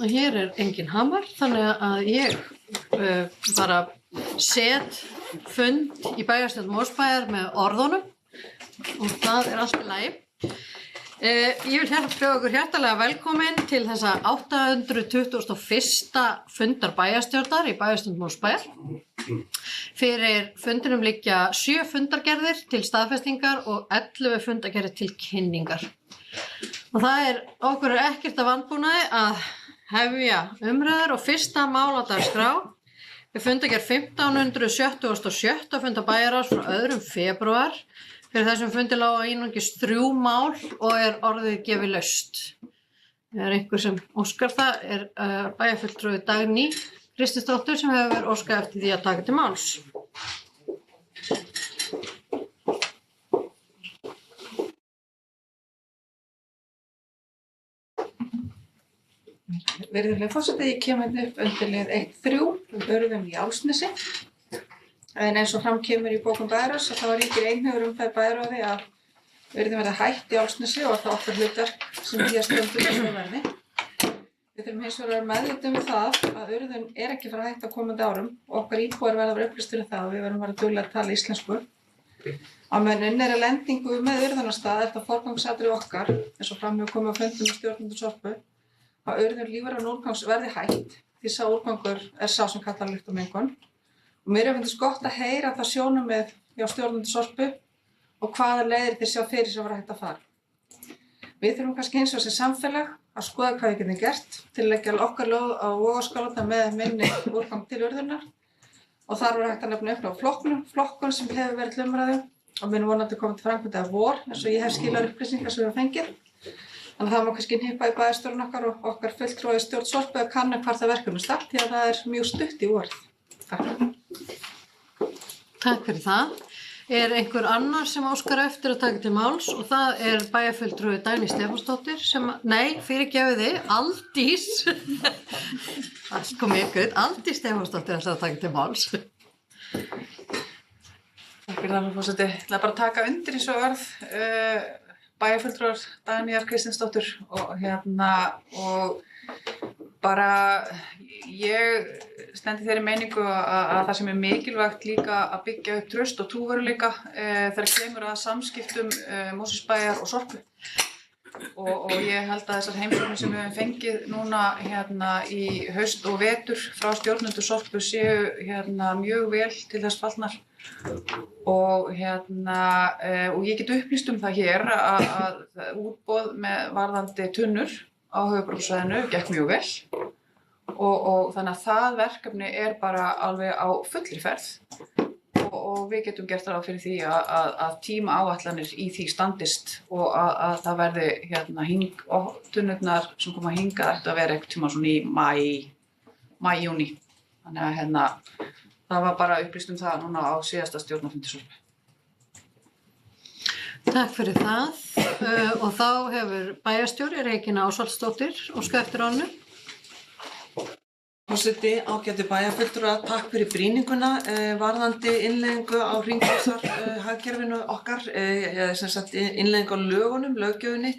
og hér engin hamar, þannig að ég bara set fund í bæjarstjórn Mosbæjar með orðunum og það allt í lagi. Ég vil bjóða ykkur hjartalega velkomin til þessa 821. fundar bæjarstjórnar í bæjarstjórn Mosbæjar. Fyrir fundinum liggja 7 fundargerðir til staðfestingar og 11 fundargerðir til kynningar. Og það okkur ekkert að vanbúnaði að hefja umræður og fyrsta mál á dagskrá við fundargerð 1577. fundar bæjarráðs frá 2. febrúar. Fyrir þessum fundi lágu einungis 3 mál og orðið gefið laust. Einhver sem óskar það bæjarfulltrúi Dagný Kristinsdóttir sem hefur óskað eftir því að taka til máls. Virðulegur forseti, ég kem upp undir lið 1.3 Urðum í Álfsnesi. En eins og fram kemur í bókum bæjarráðs þá ríkir einhugur það í bæjarráði að Urðum verði hætt í Álfsnesi og það okkar hlutverk sem því að stöndum þessu verði. Við þurfum hins vegar að vera meðvituð það að Urðun ekki fara að hætta á komandi árum og okkar íbúar verða að vera upplýstir það og við verðum að vera duglegir að tala íslensku. Á meðan unnið að lendingu með Urðunarstað þetta forgangsatriði okkar, eins og fram hefur komið á fundum með stjórnendur Sorpu, að Urðun lífrænan úrgangs verði hætt því sá úrgangur sá sem kallar lykt og mengun. Og mér finnst gott að heyra það sjónarmið hjá stjórnendur Sorpu og hvaða leiðir þeir sjá fyrir sem vera hægt að fara. Við þurfum kannski hins vegar sem samfélag að skoða hvað við getum gert til að leggja okkar lóð á vogarskálarnar með minni úrgang til Urðunar og þar var hægt að nefna upp á flokkun sem hefur verið til umræðu og mun vonandi komið til framkvæmda vor eins og ég hef skilað upplýsingar sem við höfum fengið. Þannig að það má kannski hnippa í bæjarstjórn okkar og okkar fulltrúi í stjórn Sorpu að kanna hvar það verkefni start því að það mjög stutt í vorið. Takk fyrir það. Einhver annar sem óskar eftir að taka til máls og það bæjarfulltrúi Dagný Stefánsdóttir sem, Aldís, það kom ykkur, Aldís Stefánsdóttir ætlar að taka til máls. Takk fyrir það, forseti. Ég ætla bara að taka undir þessu orð bæjarfulltrúar Dagnýjar Kristinsdóttur og bara ég stendi þeirri meiningu að það sem mikilvægt líka að byggja upp traust og trúverðugleika þegar kemur að samskiptum Mosfellsbæjar og Sorpu. Og ég held að þessar heimsóknir sem við höfum fengið núna í haust og vetur frá stjórnendur Sorpu séu mjög vel til þess fallnar. Og ég get upplýst það hér að útboð með varðandi tunnur á höfuðborgarsvæðinu gekk mjög vel og þannig að það verkefni bara alveg á fullri ferð og við getum gert ráð fyrir því að tímaáætlanir í því standist og að það verði tunnurnar sem koma hingað ættu að vera einhvern tíma svona í maí, júní. Þannig að það var bara upplýst það núna á síðasta stjórnarfundi Sorpu. Takk fyrir það og þá hefur bæjarstjóri Regína Ásvaldsdóttir óskað eftir orðinu. Forseti, ágætu bæjarfulltrúar, takk fyrir brýninguna varðandi innleiðingu á hringrásarhagkerfinu okkar, sem sagt innleiðingu á löggjöfinni.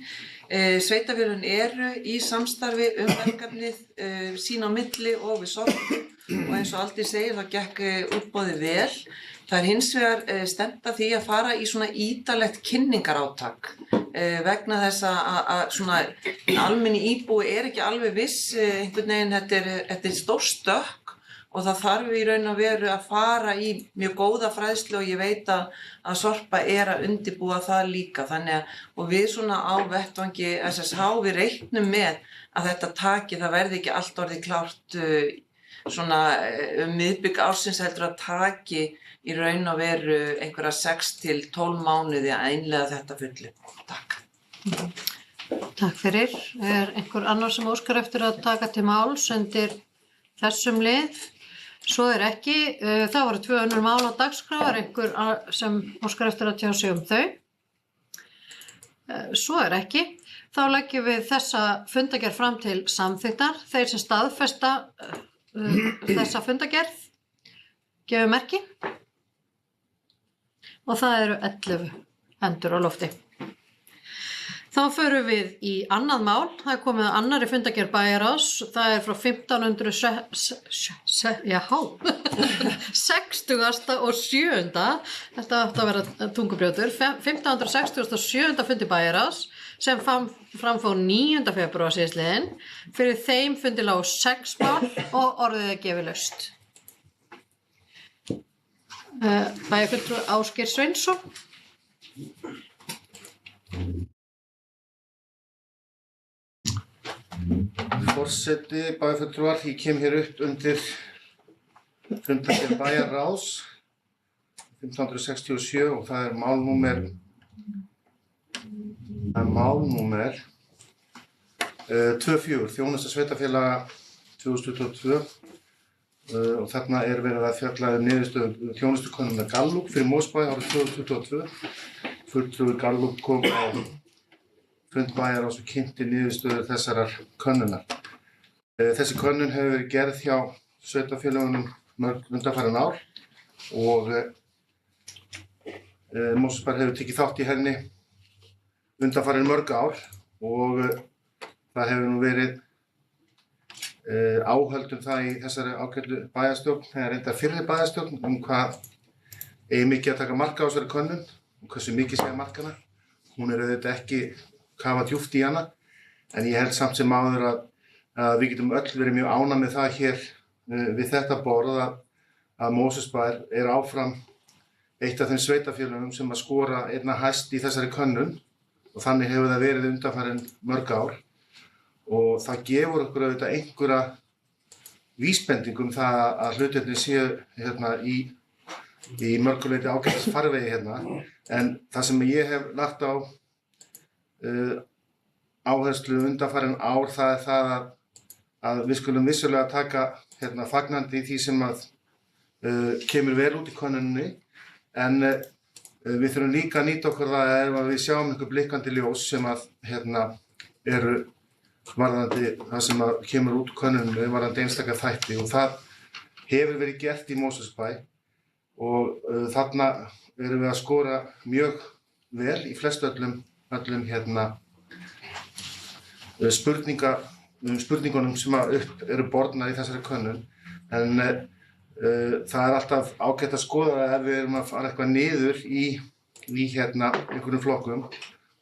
Sveitarfélögin í samstarfi verkefnið sín á milli og við Sorpu og eins og Aldís segir það gekk útboðið vel. Það hins vegar stefnt að því að fara í svona ítarlegt kynningarátak vegna þess að svona almenni íbúi ekki alveg viss einhvern veginn þetta stór stökk og það þarf í raun og veru að fara í mjög góða fræðslu og ég veit að Sorpa að undirbúa það líka og við svona á vettvangi SSH við reiknum með að þetta taki það verði ekki allt orðið klárt svona miðbik ársins heldur að taki í raun og veru einhverja 6 til 12 mánuði að innleiða þetta fullu. Takk. Takk fyrir. Einhver annar sem óskar eftir að taka til máls undir þessum lið? Svo ekki. Það voru 2 önnur mál á dagskrá. Einhver sem óskar eftir að tjá sig þau? Svo ekki. Þá leggjum við þessa fundargerð fram til samþykktar. Þeir sem staðfesta þessa fundargerð gefa merki. Og það eru 11 hendur á lofti. Þá förum við í annað mál, það komið að annarri fundagerð bæjarráðs, það frá 60. og 7. Þetta átti að vera tungubrjótur, 1567. fundi bæjarráðs sem framfór 9. febrúar síðastliðinn. Fyrir þeim fundi lágu 6 mál og orðið gefið laust. Bæjarfulltrúi Ásgeir Sveinsson. Forseti, bæjarfulltrúar, ég kem hér upp undir fundagerð bæjarráðs 1567 og það málnúmer 24, þjónusta sveitarfélaga 2022 og þarna verið að fjalla niðurstöðu þjónustukönnunar Gallup fyrir Mosfellsbæ árið 2022. Fulltrúi Gallup kom á fund bæjarráðs og kynnti niðurstöður þessarar könnunar. Þessi könnun hefur verið gerð hjá sveitarfélögunum mörg undanfarin ár og Mosfellsbær hefur tekið þátt í henni undanfarin mörg ár og það hefur nú verið áhöld það í þessari ágætlu bæjarstjórn, eða reyndar fyrri bæjarstjórn, hvað eigi mikið að taka mark á þessari könnun og hversu mikið sé að markana. Hún auðvitað ekki kafa djúpt í hana, en ég held samt sem áður að við getum öll verið mjög ánægð með það hér við þetta borð að Mosfellsbær áfram eitt af þeim sveitarfélögum sem að skora einna hæst í þessari könnun og þannig hefur það verið undanfarin mörg ár og það gefur okkur auðvitað einhverja vísbendingum það að hlutirnir séu hérna í mörguleiti ágætis farvegi hérna, en það sem ég hef lagt á áherslu undanfarin ár það að við skulum vissulega taka hérna fagnandi í því sem að kemur vel út í könnuninni, en við þurfum líka að nýta okkur það ef við sjáum einhver blikkandi ljós sem að hérna eru varðandi það sem að kemur út könnunni varðandi einstaka þætti og það hefur verið gert í Mosfellsbæ og þarna erum við að skora mjög vel í flestu öllum hérna spurningunum sem upp eru bornar í þessari könnun, en það alltaf ágætt að skoða ef við erum að fara eitthvað niður í hérna einhverjum flokkum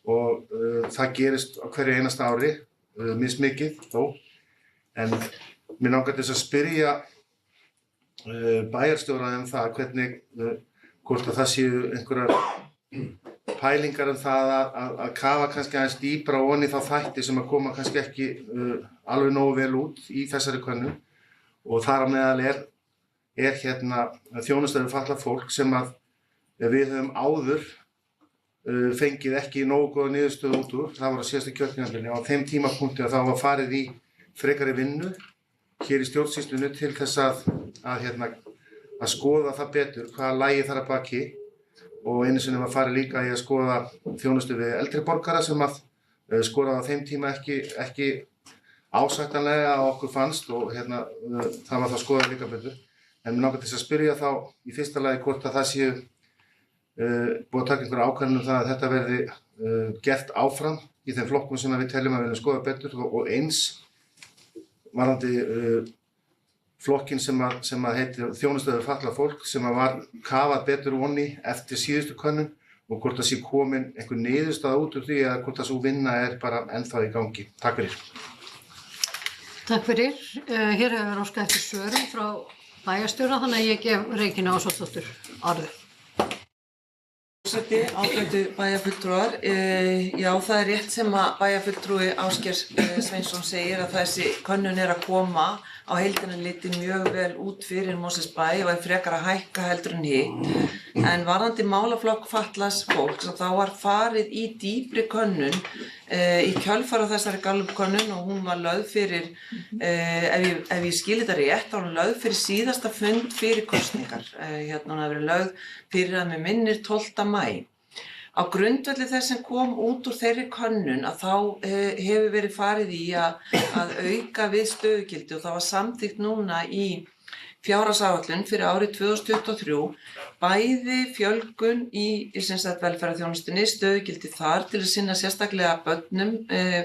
og það gerist á hverju einasta ári, mismikið þó, en mér langar til þess að spyrja bæjarstjóra það hvernig, hvort að það séu einhverjar pælingar það að kafa kannski aðeins dýpra ofan í þá þætti sem að koma kannski ekki alveg nógu vel út í þessari könnun og þar á meðal hérna þjónusta við fatlað fólk sem að við höfum áður fengið ekki nógu góða niðurstöðu út úr. Það var á síðasta kjörtímabili og á þeim tímapunkti að það var farið í frekari vinnu hér í stjórnsýslunni til þess að skoða það betur hvaða lagi þar að baki og einu sinni var farið líka í að skoða þjónustu við eldri borgara sem að skoraði á þeim tíma ekki ásættanlega að okkur fannst og það var þá skoðað líka betur. En mér langar til að spyrja þá í fyrsta lagi hvort að það séu búið að taka einhverja ákvörðun það að þetta verði gert áfram í þeim flokkum sem við teljum að við viljum skoða betur og eins varðandi flokkin sem að heitir þjónusta við fatlað fólk sem að var kafað betur ofan í eftir síðustu könnun og hvort það sé komin einhver niðurstaða út úr því eða hvort það svo vinna bara ennþá í gangi. Takk fyrir. Takk fyrir. Hér hefur óskað eftir svörum frá bæjarstjóra, þannig að ég gef Regínu Ásvaldsdóttur orðið. Forseti, ágætu bæjarfulltrúar, já það rétt sem að bæjarfulltrúi Ásgeir Sveinsson segir að þessi könnun að koma á heildina litið mjög vel út fyrir Mosfellsbæ og frekar að hækka heldur en hitt. En varðandi málaflokk fatlaðs fólks þá var farið í dýpri könnun í kjölfar á þessari Gallup-könnun og hún var lögð fyrir, ef ég skil þetta rétt, þá var hún lögð fyrir síðasta fund fyrir kosningar. Hún hafði verið lögð fyrir að mig minnir 12. maí. Á grundvelli þess sem kom út úr þeirri könnun að þá hefur verið farið í að auka við stöðugildi og það var samþykkt núna í fjárhagsáætlun fyrir árið 2023 bæði fjölgun í velferðarþjónustunni, stöðugildi þar til að sinna sérstaklega börnum,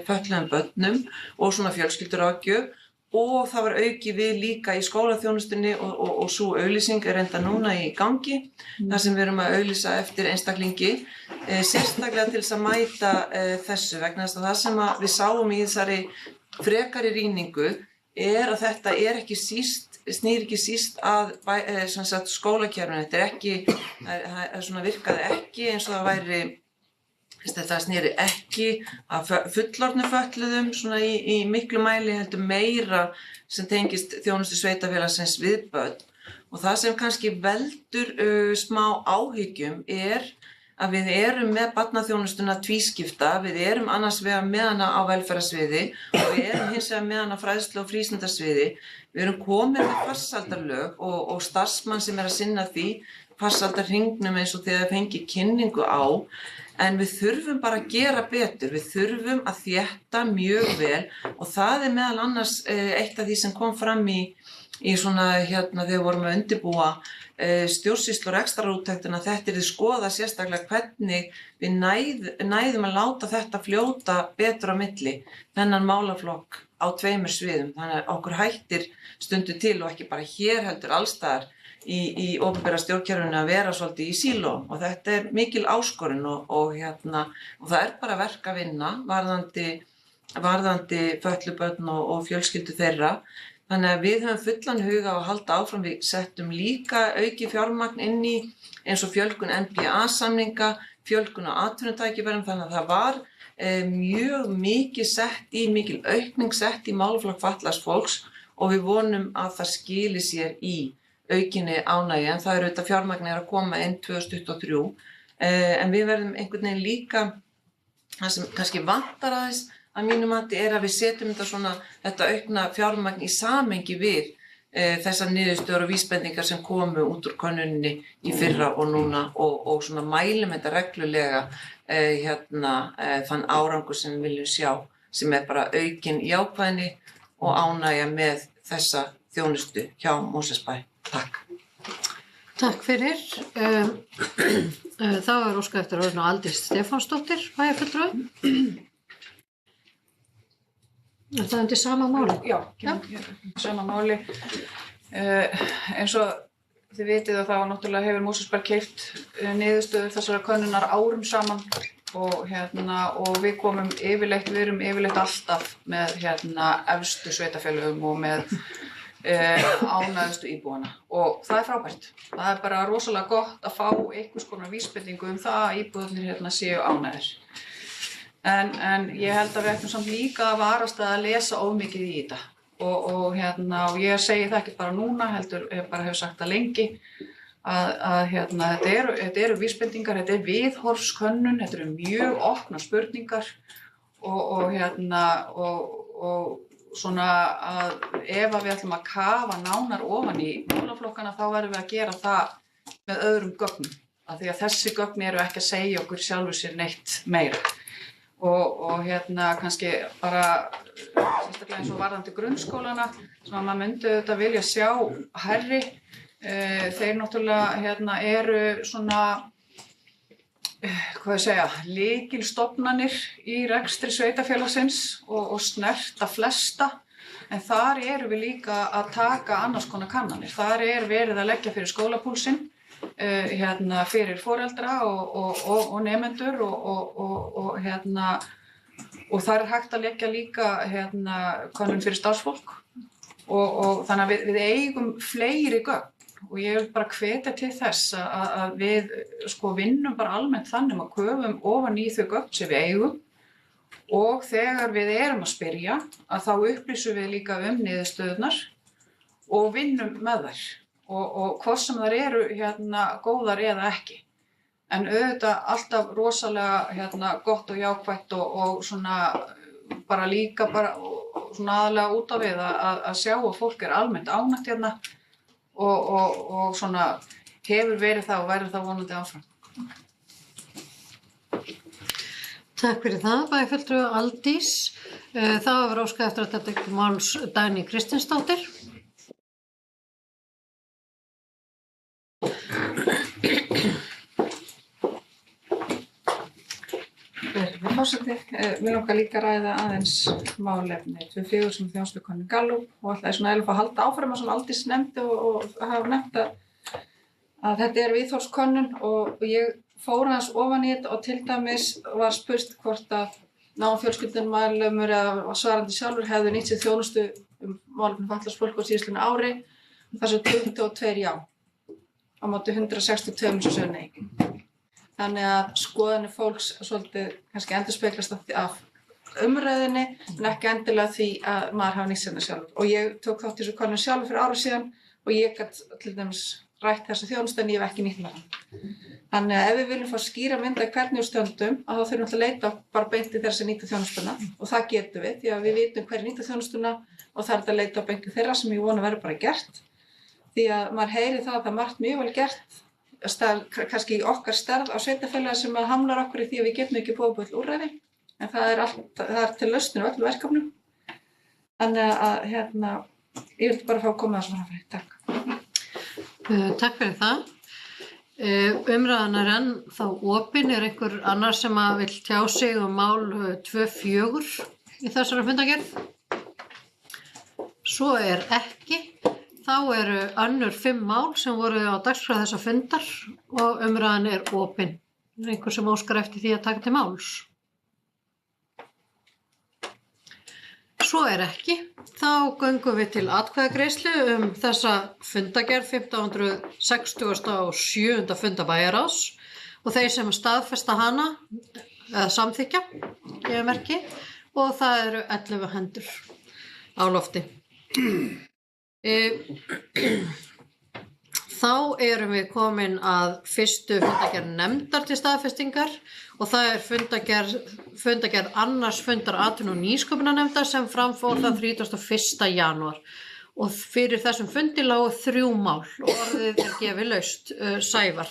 fötluðum börnum og svona fjölskylduráðgjöf og það var auki við líka í skólaþjónustunni og svo auglýsing er enda núna í gangi þar sem við erum að auglýsa eftir einstaklingi sérstaklega til þess að mæta þessu vegna þess að það sem við sáum í þessari frekari rýningu er að þetta er ekki snýr ekki síst að skólakerfinu, þetta er ekki, það svona virkaði ekki eins og það væri, þetta snýri ekki að fullorðnu fötluðum svona í miklu mæli heldur meira sem tengist þjónustu sveitarfélagsins við börn og það sem kannski veldur smá áhyggjum er að við erum með barnaþjónustuna tvískipta, við erum annars vegar með hana á velferðarsviði og við erum hins vegar með hana fræðslu- og frístundasviði. Við erum komin með farsældarlög og starfsmann sem er að sinna því farsældarhringnum eins og þegar fengi kynningu á, en við þurfum bara að gera betur, við þurfum að þétta mjög vel og það er meðal annars eitt af því sem kom fram í svona þegar við vorum að undirbúa stjórnsýslu og rekstrarúttektina, þetta er skoða sérstaklega hvernig við næðum að láta þetta fljóta betur á milli, þennan málaflokk á 2 sviðum, þannig að okkur hættir stundu til og ekki bara hér heldur allstaðar í opinbera stjórnkerfinu að vera svolítið í síló og þetta er mikil áskorun og það er bara verk að vinna varðandi fötluð börn og fjölskyldu þeirra. Þannig að við höfum fullan huga á að halda áfram, við settum líka auki fjármagn inn í eins og fjölgun NPA-samninga, fjölgun á atvinnutækifærum, þannig að það var mjög mikil aukning sett í málaflokk fatlaðs fólks og við vonum að það skili sér í aukinni ánægju, en það er auðvitað fjármagn að koma inn 2023, en við verðum einhvern veginn líka, það sem kannski vantar aðeins, að mínu mati er að við setjum þetta aukna fjármagn í samhengi við þessar niðurstöður og vísbendingar sem komu út úr könnuninni í fyrra og núna og svona mælum þetta reglulega þann árangur sem við viljum sjá sem er bara aukin jákvæðni og ánægja með þessa þjónustu hjá Mosfellsbæ. Takk. Takk fyrir. Það var óskað eftir orðinu Aldís Stefánsdóttir, bæjarfulltrúi. Er það undir sama máli? Já, sama máli. Eins og þið vitið að það var náttúrulega hefur Mosfellsbær keypt niðurstöður þessara könnunar árum saman og við erum yfirleitt alltaf með efstu sveitarfélögum og með ánægðustu íbúana og það er frábært. Það er bara rosalega gott að fá einhvers konar vísbendingu það að íbúarnir séu ánægðir. En ég held að við ættum samt líka að varast að lesa of mikið í þetta og ég segi það ekki bara núna, heldur bara hef sagt það lengi að þetta eru vísbendingar, þetta er viðhorfskönnun, þetta eru mjög opnar spurningar og svona að ef við ætlum að kafa nánar ofan í málaflokkana þá verðum við að gera það með öðrum gögnum af því að þessi gögn eru ekki að segja okkur sjálfur sér neitt meira. Og kannski bara sérstaklega eins og varðandi grunnskólana sem að maður myndi auðvitað vilja sjá hærri þeir náttúrulega eru svona lykilstofnanir í rekstri sveitarfélagsins og snerta flesta en þar erum við líka að taka annars konar kannanir, þar verið að leggja fyrir skólapúlsinn fyrir foreldra og nemendur og þar hægt að leggja líka könnun fyrir starfsfólk og þannig að við eigum fleiri gögn og ég vil bara hvetja til þess að við vinnum bara almennt þannig að köfum ofan í þau gögn sem við eigum og þegar við erum að spyrja að þá upplýsum við líka niðurstöðurnar og vinnum með þær. Og hvort sem þær eru góðar eða ekki. En auðvitað alltaf rosalega gott og jákvætt og svona bara líka svona aðalega út á við að sjá að fólk almennt ánægt og svona hefur verið það og verður það vonandi áfram. Takk fyrir það, bæjarfulltrúi Aldís. Það var óskað eftir að þetta máls Dagný Kristinsdóttir. forseti. Mér langar líka að ræða aðeins málefni 24 sem þjónustukönnun Gallup og ætlaði svona að halda áfram að sem Aldís nefndi og hafa nefnt að þetta er viðhorfskönnun og ég fór hans ofan í þetta og til dæmis var spurt hvort að náum fjölskyldumæðlimur eða svarandi sjálfur hefðu nýtt sér þjónustu málefni fatlaðs fólks á síðastliðnu ári þar sem 22 já á móti 162 sem sögðu nei. Þannig að skoðanir fólks svolítið kannski endurspeglast af umræðinni en ekki endilega því að maður hafa nýtt sér það sjálfur. Og ég tók þátt í þessu könnun sjálfur fyrir ára síðan og ég gat til dæmis rætt þessa þjónustu en ég hef ekki nýtt mér hann. Þannig að ef við viljum fá skýra mynd af hvernig við stöndum að þá þurfum við að leita bara beint í þeirra sem nýta þjónustuna og það getum við því að við vitum hverju nýta þjónustuna og það er að leita á beint í þeirra sem ég vona verður bara gert. Því að maður heyri það að það er margt mjög vel gert kannski í okkar stærð á sveitarfélagi sem að hamlar okkur í því að við getum ekki búið öll úrræði en það er til lausnir á öllum verkefnum. Þannig að ég vildi bara fá að koma þessu framfyrir. Takk. Takk fyrir það. Umræðan er enn þá opin. Er einhver annar sem að vill tjá sig mál 2.4 í þessari fundargerð? Svo er ekki. Þá eru önnur 5 mál sem voru á dagskrá þessa fundar og umræðan er opin. Er einhver sem óskar eftir því að taka til máls? Svo er ekki. Þá göngum við til atkvæðagreiðslu þessa fundargerð 1567. Fundar bæjarráðs og þeir sem staðfesta hana eða samþykkja, gefa merki og það eru 11 hendur á lofti. Þá erum við komin að fyrstu fundargerð nefndar til staðfestingar og það er fundargerð annars fundar atvinnu- og nýsköpunarnefndar sem framfór þann 31. janúar og fyrir þessum fundi lágu 3 mál og orðið er gefið laust. Sævar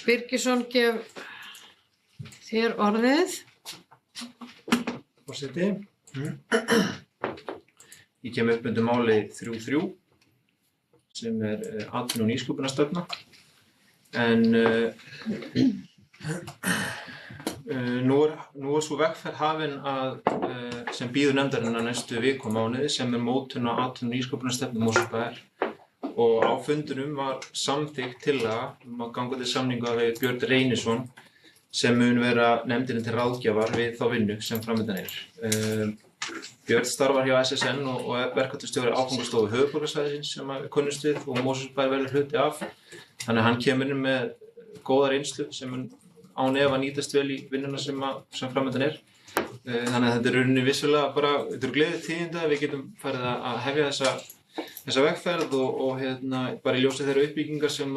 Birgisson, gef þér orðið. Forseti. Ég kem upp undir máli 3.3 sem er atvinnu- og nýsköpunarstefna en nú er svo vegferð hafin sem bíður nefndarinnar næstu viku og mánuði sem er mótun á atvinnu- og nýsköpunarstefnu Mosfellsbæjar og á fundinum var samþykkt tillaga að ganga til samninga við Björn Reynisson sem mun vera nefndinni til ráðgjafar við þá vinnu sem framundan er. Björn starfar hjá SSN og er verkefnastjóri áfangastofu höfuðborgarsvæðisins sem við kunnumst við og Mosfellsbær verður hluti af. Þannig að hann kemur inn með góða reynslu sem mun án efa nýtast vel í vinnuna sem framundan er. Þannig að þetta er rauninni vissulega bara, þetta eru gleðitíðindi að við getum farið að hefja þessa vegferð og bara í ljósi þeirra uppbyggingar sem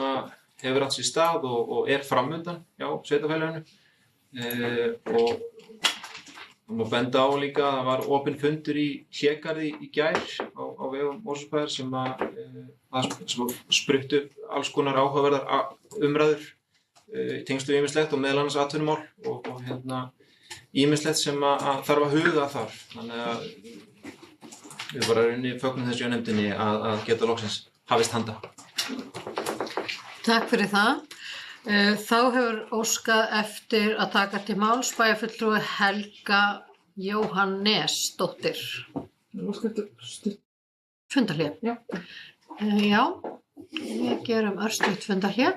hefur átt sér stað og er framundan hjá sveitarfélaginu. Og það má benda á líka að það var opinn fundur í Hlégarði í gær á vegum Mosfellsbæjar sem spruttu alls konar áhugaverðar umræður í tengslum við ýmislegt og meðal annars atvinnumál og ýmislegt sem að þarf að huga þar. Þannig að við bara fögnum þessu hjá nefndinni að geta loksins hafist handa. Takk fyrir það. Þá hefur óskað eftir að taka til máls bæjarfulltrúi Helga Jóhannesdóttir. Fundarhlé. Já. Já, við gerum örstutt fundarhlé.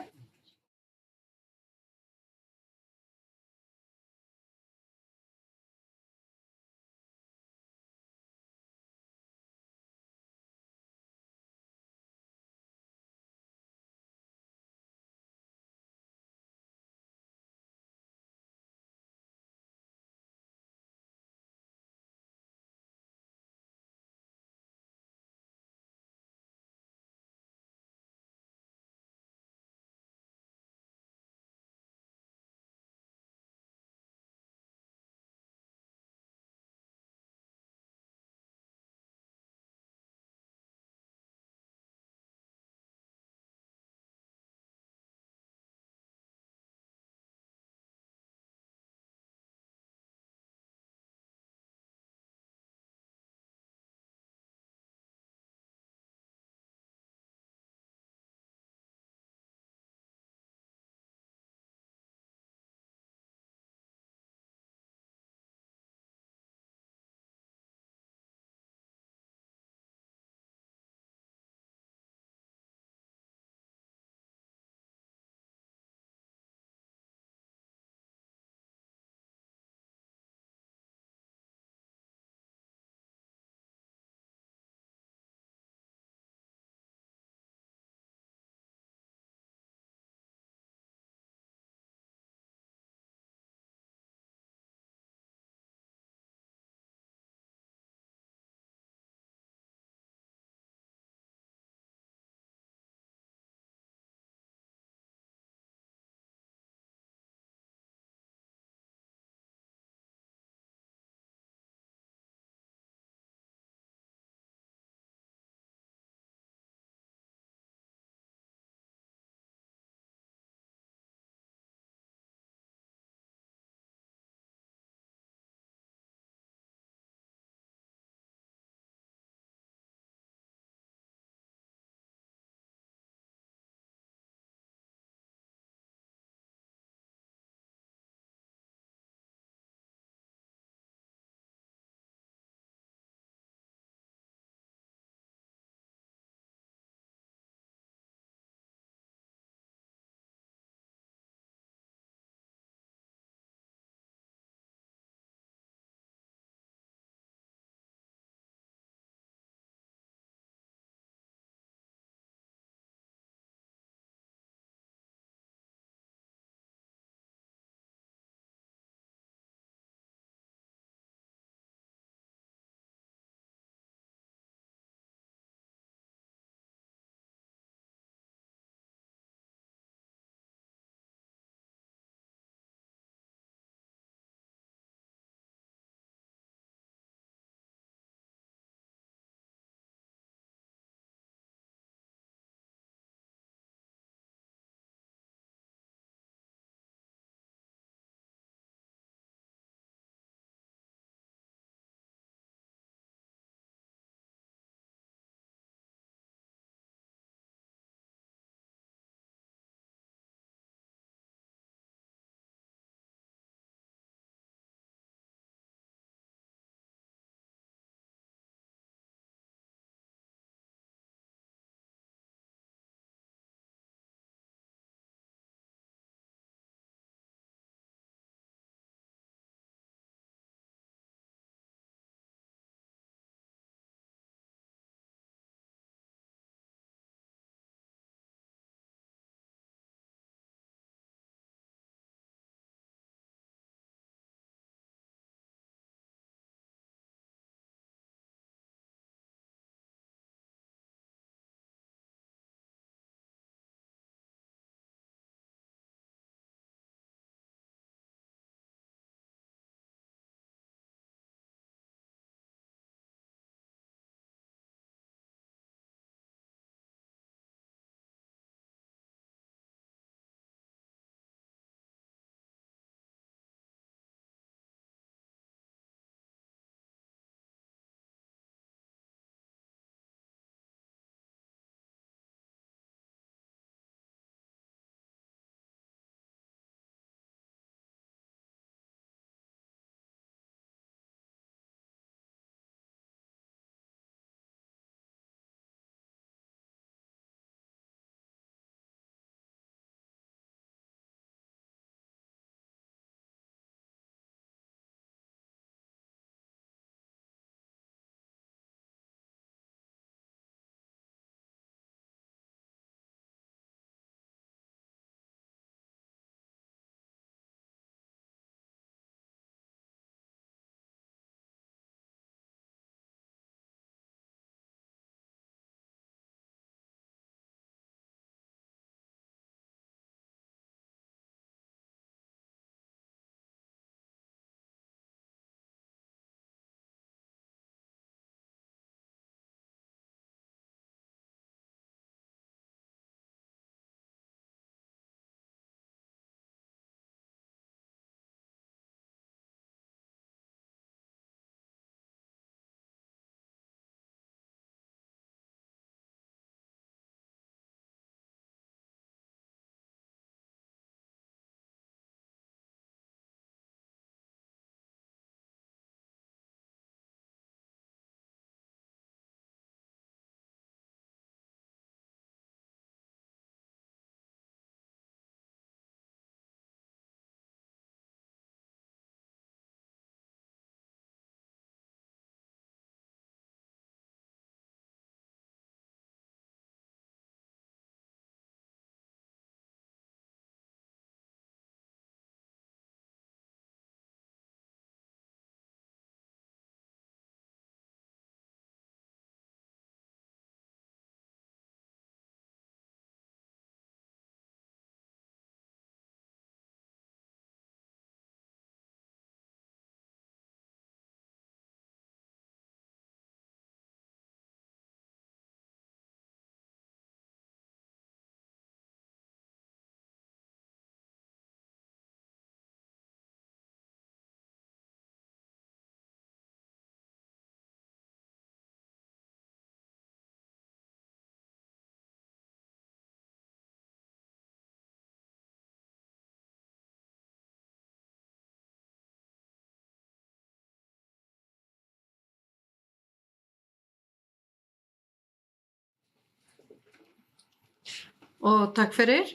og takk fyrir.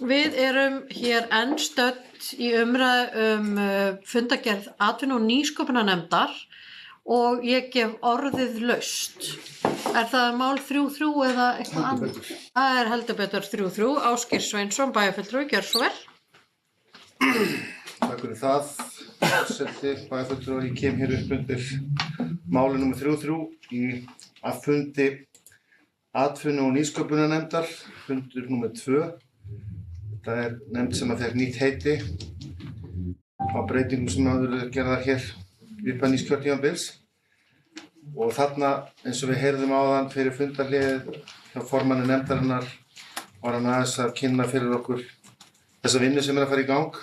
Við erum hér enn stödd í umræðu fundargerð atvinnu- og nýsköpunarnefndar og ég gef orðið laust. Er það mál 3-3 eða eitthvað annað? Það er heldur betur 3-3. Ásgeir Sveinsson, bæjarfulltrúi, gjör svo vel. Takk fyrir það. Forseti, bæjarfulltrúi, ég kem hér upp undir máli númer 3-3 að fundi atvinnu- og nýsköpunarnefndar, fundur númer 2. Þetta er nefnd sem að fékk nýtt heiti á breytingum sem hafa gerðar hér við upphaf nýs kjörtímabils. Og þarna, eins og við heyrðum áðan fyrir fundarhléið hjá formanni nefndarinnar, var hann aðeins að kynna fyrir okkur þessa vinnu sem er að fara í gang,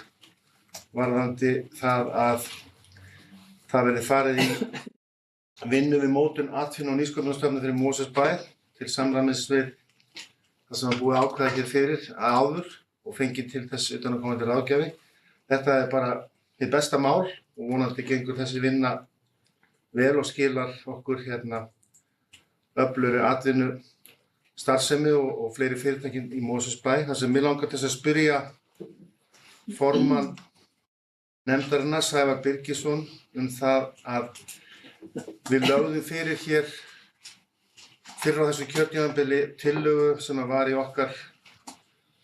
varðandi það að það verði farið í vinnu við mótun atvinnu- og nýsköpunarstefnu fyrir Mosfellsbæ til samræmis við það sem var búið ákveða hér fyrir áður og fengið til þess utanaðkomandi ráðgjafi. Þetta er bara hið besta mál og vonandi gengur þessi vinna vel og skilar okkur öflugri atvinnu starfsemi og fleiri fyrirtækin í Mosfellsbæ. Það sem mig langar til að spyrja formann nefndarinnar, Sævar Birgisson, það að við lögðum fyrir hér fyrr á þessu kjörtímabili tillögu sem var í okkar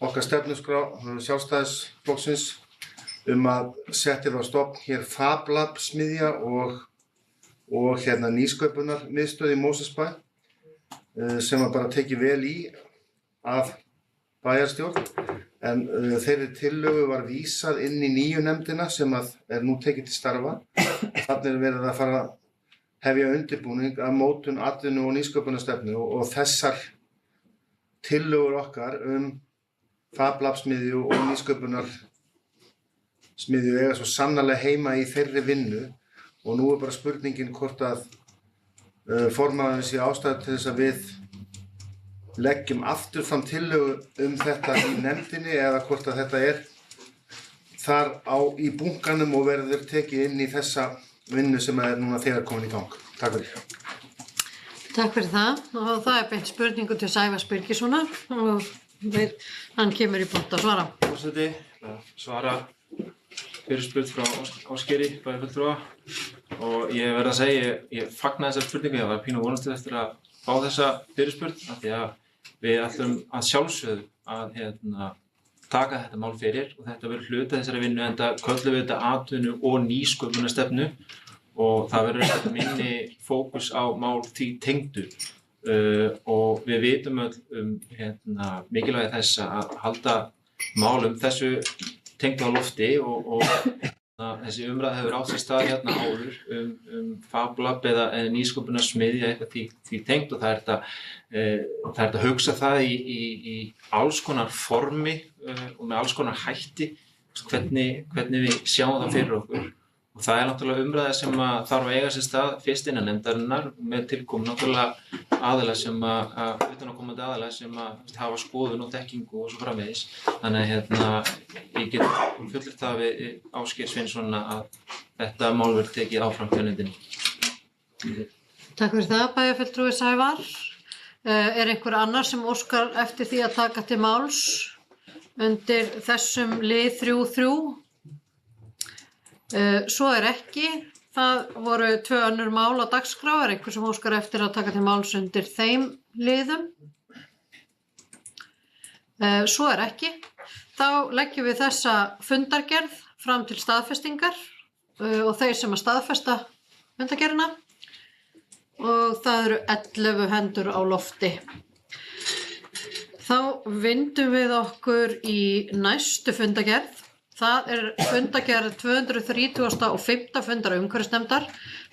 stefnuskrá Sjálfstæðisflokksins að setja á stofn hér Fab Lab smiðja og nýsköpunarmiðstöð í Mosfellsbæ sem var bara tekið vel í af bæjarstjórn, en þeirri tillögu var vísað inn í nýju nefndina sem er nú tekið til starfa. Þarna er verið að fara að hefja undirbúning að mótun atvinnu- og nýsköpunarstefnu og þessar tillögur okkar Fab Lab smiðju og nýsköpunarsmiðju eiga svo sannarlega heima í þeirri vinnu og nú er bara spurningin hvort að formaðurinn sé ástæða til þess að við leggjum aftur fram tillögu þetta í nefndinni eða hvort að þetta er þar í bunkanum og verður tekið inn í þessa vinnu sem er núna þegar komin í gang. Takk fyrir. Takk fyrir það og það er beint spurningu til Sævars Birgissonar og hann kemur í punkt að svara. Forseti, svara fyrirspurn frá Ásgeiri, bæjarfulltrúa, og ég verð að segja, ég fagna þessar spurningu, ég var pínu vonast eftir að fá þessa fyrirspurn af því að við ætlum að sjálfsögðu að taka þetta mál fyrir og þetta verður hluti þessari vinnu enda köllum við þetta atvinnu- og nýsköpunarstefnu og það verður minni fókus á mál því tengdu og við vitum öll mikilvægi þess að halda málum þessu tengdu á lofti og þessi umræða hefur átt sér stað hérna áður Fab Lab eða nýsköpunarsmiðja eitthvað því tengt og það er hægt að hugsa það í alls konar formi og með alls konar hætti hvernig við sjáum það fyrir okkur og það er náttúrulega umræða sem þarf að eiga sér stað fyrst innan nefndarinnar með tilkomu náttúrulega aðila sem utanaðkomandi aðila sem hafa skoðun og þekkingu og svo framvegis. Þannig að ég get fullyrt það við Ásgeir Sveinsson að þetta mál verður tekið áfram hjá nefndinni. Takk fyrir það, bæjarfulltrúi Sævar. Er einhver annar sem óskar eftir því að taka til máls undir þessum lið 3-3? Svo er ekki. Það voru 2 önnur mál á dagskrá. Er einhver sem óskar eftir að taka til máls undir þeim liðum? Svo er ekki. Þá leggjum við þessa fundargerð fram til staðfestingar og þeir sem að staðfesta fundargerðina og það eru 11 hendur á lofti. Þá vindum við okkur í næstu fundargerð. Það er fundargerð 235. fundar umhverfisnefndar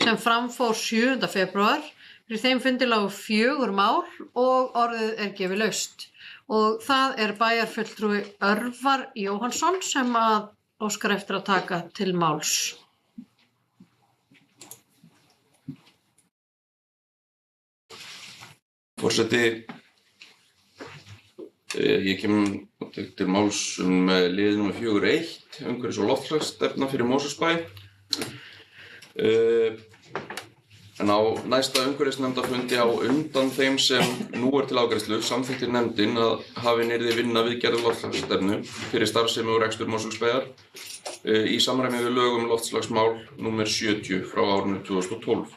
sem framfór 7. febrúar. Fyrir þeim fundi lágu 4 mál og orðið er gefið laust. Og það er bæjarfulltrúi Örvar Jóhannsson sem að óskar eftir að taka til máls. Forseti, ég kem til máls lið nr. 4.1, umhverfis- og loftslagsstefna fyrir Mosfellsbæ. En á næsta umhverfisnefndarfundi á undan þeim sem nú til afgreiðslu samþykkti nefndin að hafin yrði vinna við gerð loftslagsstefnu fyrir starfsemi og rekstur Mosfellsbæjar í samræmi við lög loftslagsmál númer 70 frá árinu 2012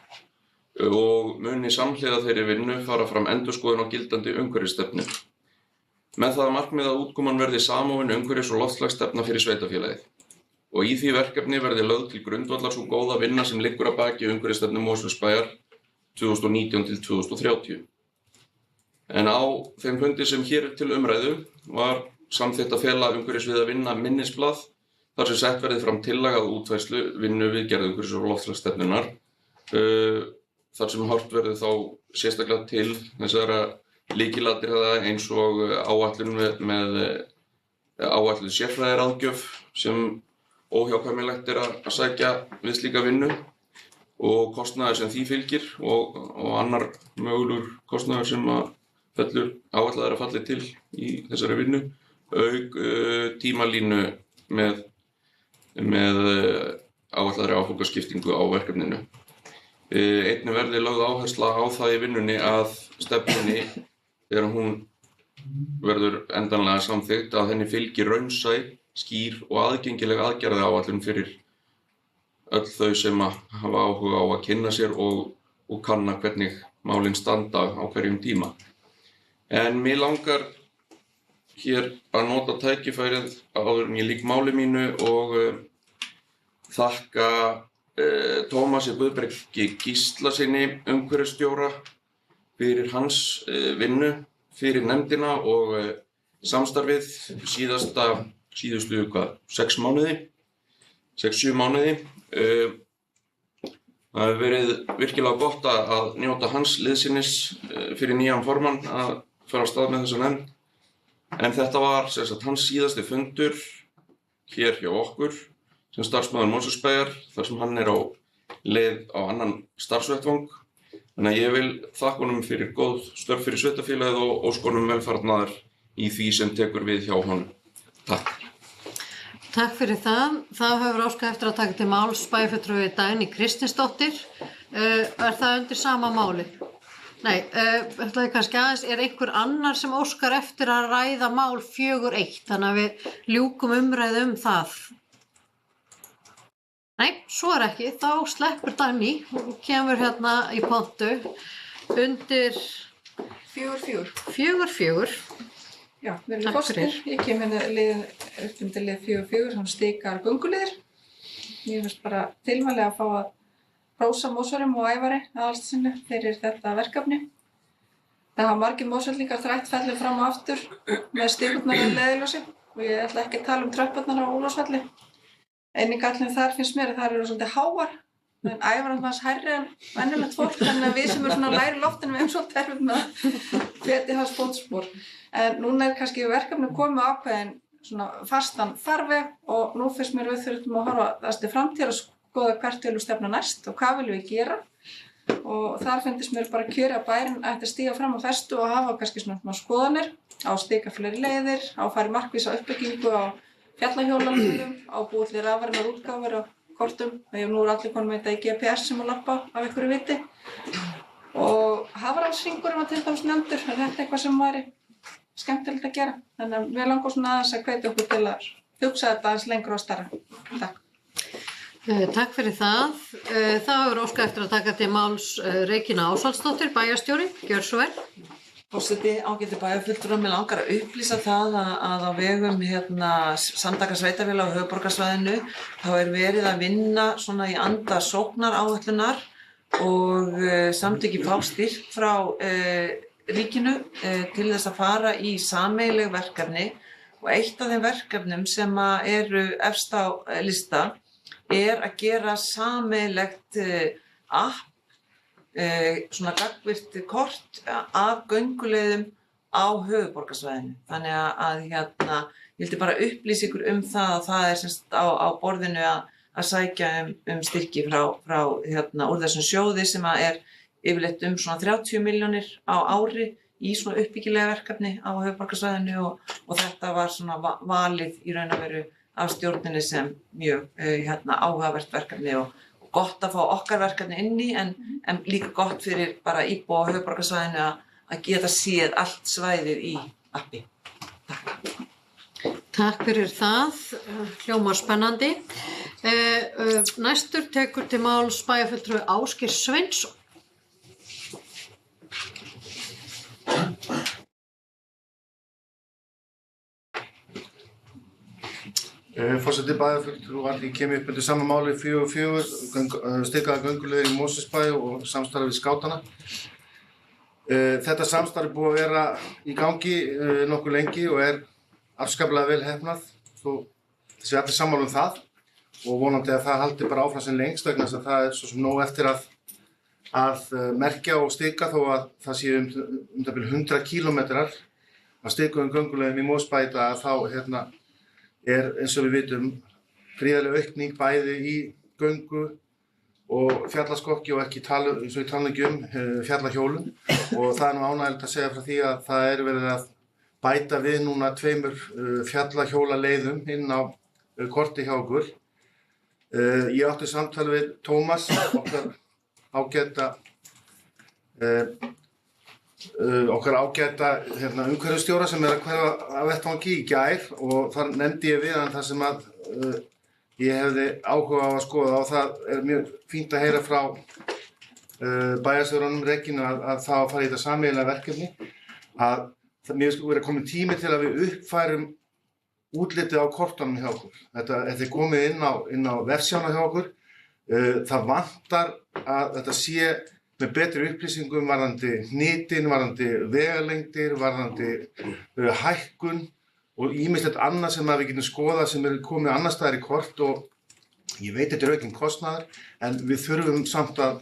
og muni samhliða þeirri vinnu fara fram endurskoðun á gildandi umhverfisstefnu. Með það að markmið að útkoman verði samofin umhverfis- og loftslagsstefna fyrir sveitarfélagið. Og í því verkefni verði lögð til grundvallar sú góða vinna sem liggur að baki umhverfisstefnu Mosfellsbæjar 2019 til 2030. En á þeim fundi sem hér til umræðu var samþykkt að fela umhverfisvið að vinna minnisblað þar sem sett verði fram tillaga að útfærslu vinnu við gerð umhverfis- og loftslagsstefnunnar. Þar sem horft verði þá sérstaklega til þessara lykilatriða eins og áætlun með áætlun sérfræðiráðgjöf sem óhjákvæmilegt að sækja við slíka vinnu og kostnaður sem því fylgir og annar mögulegur kostnaður sem áætlað að falli til í þessari vinnu, auk tímalínu með áætlaðri áfangaskiptingu á verkefninu. Einnig verði lögð áhersla á það í vinnunni að stefnunni, þegar hún verður endanlega samþykkt, að henni fylgir raunsæ, skýr og aðgengileg aðgerðaáætlun fyrir öll þau sem hafa áhuga á að kynna sér og kanna hvernig málin standa á hverjum tíma. En mig langar hér að nota tækifærið áður en ég lýk máli mínu og þakka Tómasi Guðbergi Gíslasyni umhverfisstjóra fyrir hans vinnu fyrir nefndina og samstarfið síðustu 6 mánuði, 6-7 mánuði. Það hefur verið virkilega gott að njóta hans liðsinnis fyrir nýjan formann að fara á stað með þessa nefnd. En þetta var hans síðasti fundur hér hjá okkur sem starfsmaður Mosfellsbæjar þar sem hann á leið á annan starfsvettvang. Þannig að ég vil þakka honum fyrir góð störf fyrir sveitarfélagið og óska honum velfarnaðar í því sem tekur við hjá honum. Takk. Takk fyrir það. Það hefur óskað eftir að taka til máls bæjarfulltrúi Dagný Kristinsdóttir. Er það undir sama máli? Nei, ætlaði kannski aðeins, er einhver annar sem óskar eftir að ræða mál 4.1, þannig að við ljúkum umræðu það. Nei, svo ekki, þá sleppur Dagný og kemur hérna í pontu undir 4.4. Já, virðulegur forseti, ég kem hérna upp undir lið 4.4, hann stikar gönguliðir. Ég finnst bara tilmæli að fá að hrósa Mosfellum og Ævari Aðalsteinssyni fyrir þetta verkefni. Það hafa margir Mosfellingar þrætt fellið fram og aftur með stikurnar að leiðarljósi og ég ætla ekki að tala tröppurnar á Ólafsvelli. Eini gallinn þar finnst mér að þær eru svolítið háar, en Ævar hans hærri en venjulegt fólk, þannig að við sem erum svona lægri í loftinu við svolítið erfitt með að feta hans fótspor. En núna kannski verkefnið komið ákveðin svona fastan farveg og nú finnst mér við þurfum að horfa þessi framtíð og skoða hvert viljum stefna næst og hvað viljum við gera. Og þar finnst mér bara kjörið að bærinn ætti að stíga fram á festu og hafa kannski svona skoðanir á stika fleiri leiðir, á fari markvísa uppbyggingu á fjallahjólalöðum, á búið til rafrænar útgáfur á kortum. Nú allir konum með þetta í GPS sem að lappa af einhverju viti. Og Hafralshringurinn var til dæmis nefndur, þetta eitthvað sem væri skemmtilegt að gera. Þannig að við langar svona aðeins að hvetja okkur til að hugsa þetta aðeins lengra og stærra. Takk. Takk fyrir það. Það hefur óskað eftir að taka til máls Regína Ásvaldsdóttir, bæjarstjóri. Gjörðu svo vel. Forseti, ágæti bæjarfulltrúar, mig langar að upplýsa það að á vegum Samtaka sveitarfélaga á höfuðborgarsvæðinu þá verið að vinna svona í anda sóknaráætlunar og samtökin fá styrk frá ríkinu til þess að fara í sameiginleg verkefni og eitt af þeim verkefnum sem eru efst á lista að gera sameiginlegt app, svona gagnvirkt kort af gönguleiðum á höfuðborgarsvæðinu. Þannig að ég vildi bara upplýsa ykkur það að það semst á borðinu að sækja styrki frá úr þessum sjóði sem yfirleitt svona 30 milljónir á ári í svona uppbyggilega verkefni á höfuðborgarsvæðinu og þetta var svona valið í raun og veru af stjórninni sem mjög áhugavert verkefni og gott að fá okkar verkefni inn í en líka gott fyrir bara íbúa á höfuðborgarsvæðinu að geta séð allt svæðið í appi. Takk fyrir það, hljómar spennandi. Næstur tekur til máls bæjarfulltrúi Ásgeir Sveinsson. Forseti bæjarfulltrúar, ég kem upp undir sama máli 4.4, stikaða gönguleiðir í Mosfellsbæ og samstarf við skátana. Þetta samstarf er búið að vera í gangi nokkuð lengi og er afskaplega vel heppnað, svo þessi allir sammála það og vonandi að það haldi bara áfram sem lengst vegna þess að það er svo sem nóg eftir að merkja og stika þó að það sé það bil 100 kílómetrar að stikuðum gönguleiðum í Mosfellsbæ í dag þá er eins og við vitum gríðarleg aukning bæði í göngu og fjallaskokki og ekki eins og ég tala ekki fjallahjólum og það er nú ánægjulegt að segja frá því að það er verið að bæta við núna 2 fjallahjólaleiðum inn á korti hjá okkur. Ég átti samtal við Tómas, okkar ágæta umhverfisstjóra sem er að hverfa af vettvangi í gær og þar nefndi ég við hann það sem að ég hefði áhuga á að skoða og það er mjög fínt að heyra frá bæjarstjóranum Regínu að það að fara í þetta sameiginlega verkefni að mér finnst vera komin tími til að við uppfærum útlitið á kortunum hjá okkur. Þetta er komið inn á vefsjána hjá okkur. Það vantar að þetta sé með betri upplýsingum varðandi hnitin, varðandi vegalengdir, varðandi hækkun og ýmislegt annað sem við getum skoðað sem er komið annars staðar í kort og ég veit þetta er aukinn kostnaður en við þurfum samt að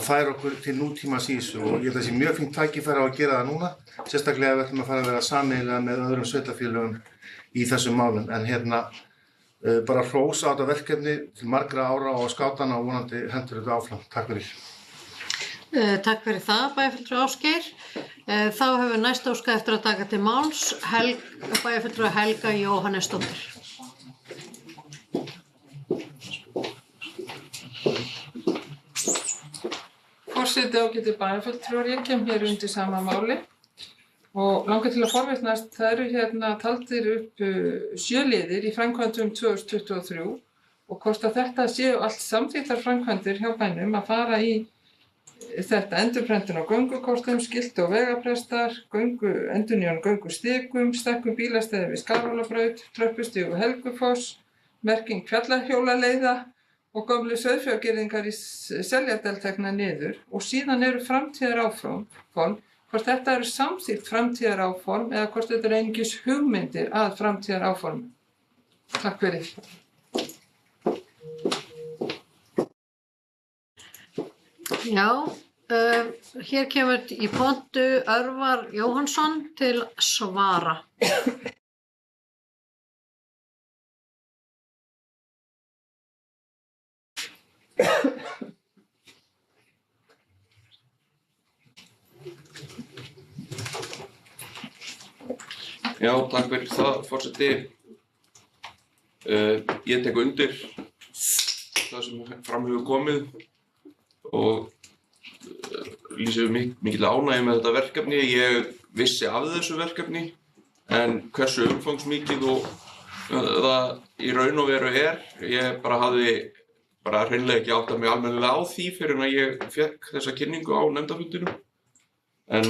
færa okkur til nútímas í þessu og ég held að það sé mjög fínt tækifæri á að gera það núna, sérstaklega ef við ætlum að fara að vera sameiginlega með öðrum sveitarfélögum í þessum málum en bara hrósa á þetta verkefni til margra ára og skátana og vonandi hendur þetta áfram. Takk fyrir. Takk fyrir það, bæjarfulltrúi Ásgeir. Þá hefur næst óskað eftir að taka til máls bæjarfulltrúi Helga Jóhannesdóttir. Forseti ágætu bæjarfulltrúar, ég kem hér undir sama máli og langar til að forvitnast, það eru taldir upp 7 liðir í framkvæmdum 2023 og hvort að þetta séu allt samþykktar framkvæmdir hjá bænum að fara í þetta endurprentun á göngukortum, skilti og vegaprestar, endurnýjun göngustigum, stækkun bílastæði við Skálholtsbraut, tröppustíg og Helgufoss, merking fjallahjólaleiða og gömlu sauðfjárgirðingar í Seljardal teknar niður og síðan eru framtíðaráform, hvort þetta eru samþykkt framtíðaráform eða hvort þetta eru einungis hugmyndir að framtíðaráform. Takk fyrir. Já, hér kemur í pontu Örvar Jóhannsson til svara. Já, takk fyrir það, forseti. Ég tek undir það sem fram hefur komið og lýsi mikil ánægju með þetta verkefni. Ég vissi af þessu verkefni en hversu umfangsmikið og það í raun og veru ég hafði hreinlega ekki áttað mig almennilega á því fyrir en að ég fékk þessa kynningu á nefndarfundinum. En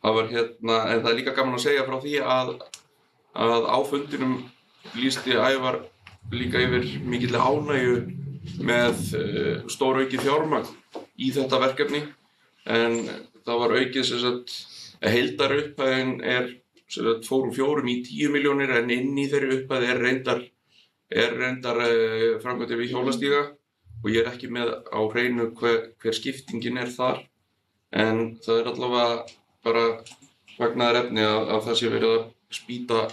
það er líka gaman að segja frá því að á fundinum lýsti Ævar líka yfir mikilli ánægju með stóraukið fjármagn í þetta verkefni en það var aukið heildarupphæðin fór úr 4 í 10 milljónir en inn í þeirri upphæð er reyndar framkvæmdir við hjólastíga og ég er ekki með á hreinu hver skiptingin er þar en það er allavega bara fagnaðarefni að það sé verið að spýta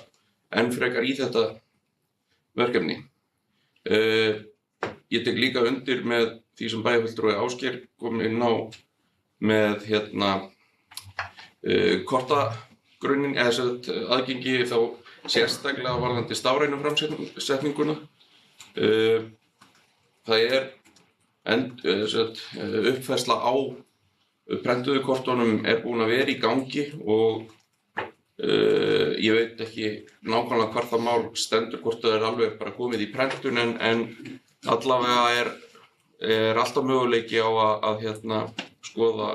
enn frekar í þetta verkefni. Ég tek líka undir með því sem bæjarfulltrúi Ásgeir kom inn á með kortagrunnin eða aðgengi þá sérstaklega varðandi stafrænu framsetninguna. það uppfærsla á prentuðu kortunum búin að vera í gangi og ég veit ekki nákvæmlega hvar það mál stendur, hvort það alveg bara komið í prentun en allavega alltaf möguleiki á að skoða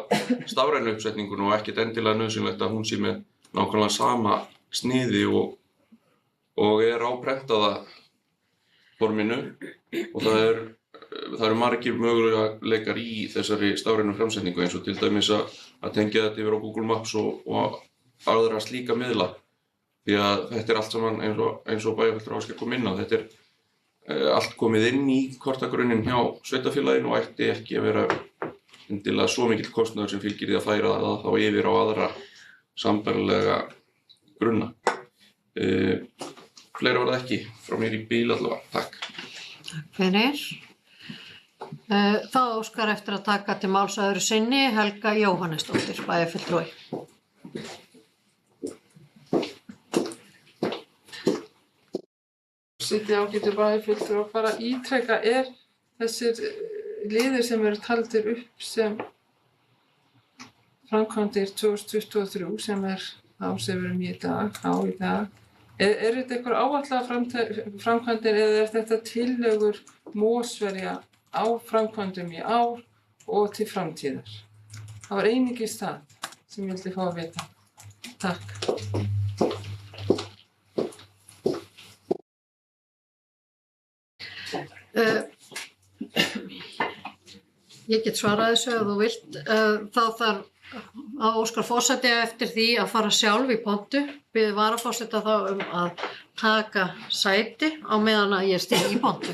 stafrænu uppsetningun og ekkert endilega nauðsynlegt að hún sé með nákvæmlega sama sniði og á prentaða forminu og það eru margir möguleikar í þessari stafrænu framsetningu eins og til dæmis að tengja þetta yfir á Google Maps og aðra slíka miðla því að þetta allt saman eins og bæjarfulltrúi Ásgeir kom inn á. Þetta allt komið inn í kortagrunninn hjá sveitarfélaginu og ætti ekki að vera endilega svo mikill kostnaður sem fylgir því að færa það þá yfir á aðra sambærilega grunna. Fleira var það ekki frá mér í bíl allavega. Takk. Takk fyrir. Þá óskar eftir að taka til máls öðru sinni Helga Jóhannesdóttir, bæjarfulltrúi. Sitja ágætu bæjarfulltrúar og bara ítreka þessir liðir sem eru taldir upp sem framkvæmdir 2023 sem þá sem við erum í dag. Er þetta einhver áætlaðar framkvæmdir eða er þetta tillögur Mosverja á framkvæmdum í ár og til framtíðar? Það var einungis það sem ég vildi fá að vita. Takk. Ég get svarað þessu ef þú vilt. Þá þarf að óskar forseti eftir því að fara sjálf í pontu, biður varaforseta þá að taka sæti á meðan að ég stíg í pontu.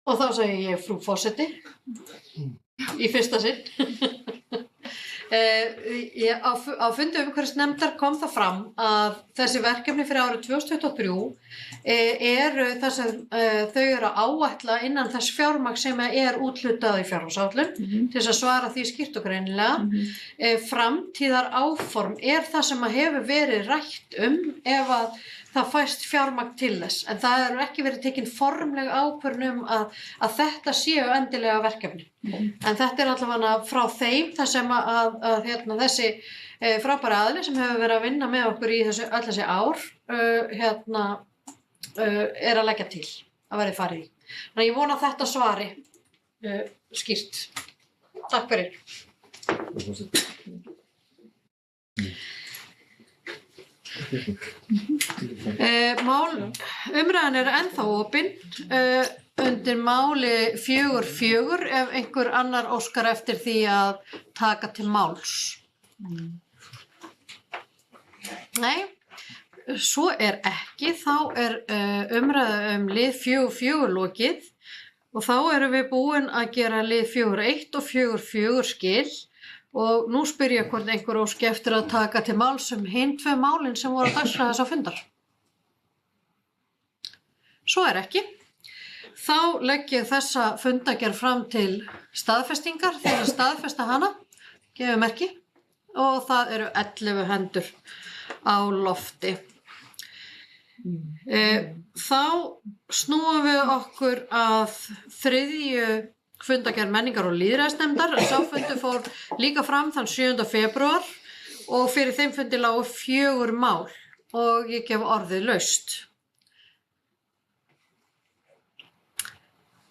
Og þá segi ég frú forseti í fyrsta sinn. Á fundi umhverfisnefndar kom það fram að þessi verkefni fyrir árið 2023 eru þar sem þau eru að áætla innan þess fjármagn sem úthlutað í fjárhagsáætlun til þess að svara því skýrt og greinilega. Framtíðar áform það sem hefur verið rætt ef að það fæst fjármagn til þess, en það hefur ekki verið tekin formleg ákvörðun að þetta séu endilega verkefni. En þetta allavega frá þeim, þar sem að þessi frábæra aðili sem hefur verið að vinna með okkur í öll þessi ár að leggja til að verði farið í. Þannig að ég vona að þetta svari skýrt. Takk fyrir. Umræðan ennþá opin undir máli 4.4 ef einhver annar óskar eftir því að taka til máls. Nei, svo ekki, þá umræða lið 4.4 lokið og þá erum við búin að gera lið 4.1 og 4.4 skil. Og nú spyr ég hvort einhver óski eftir að taka til máls hin 2 málin sem voru á dagskrá þessa fundar. Svo ekki. Þá legg ég þessa fundargerð fram til staðfestingar til að staðfesta hana, gefið merki, og það eru 11 hendur á lofti. Þá snúum við okkur að 3. fundargerð menningar- og lýðræðisnefndar. Sá fundur fór líka fram þann 7. febrúar og fyrir þeim fundi lágu 4 mál og ég gef orðið laust.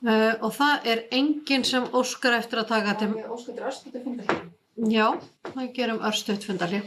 Og það enginn sem óskar eftir að taka til... Óskar eftir örstuttu fundarhlé. Já, það gerum örstutt fundarhlé.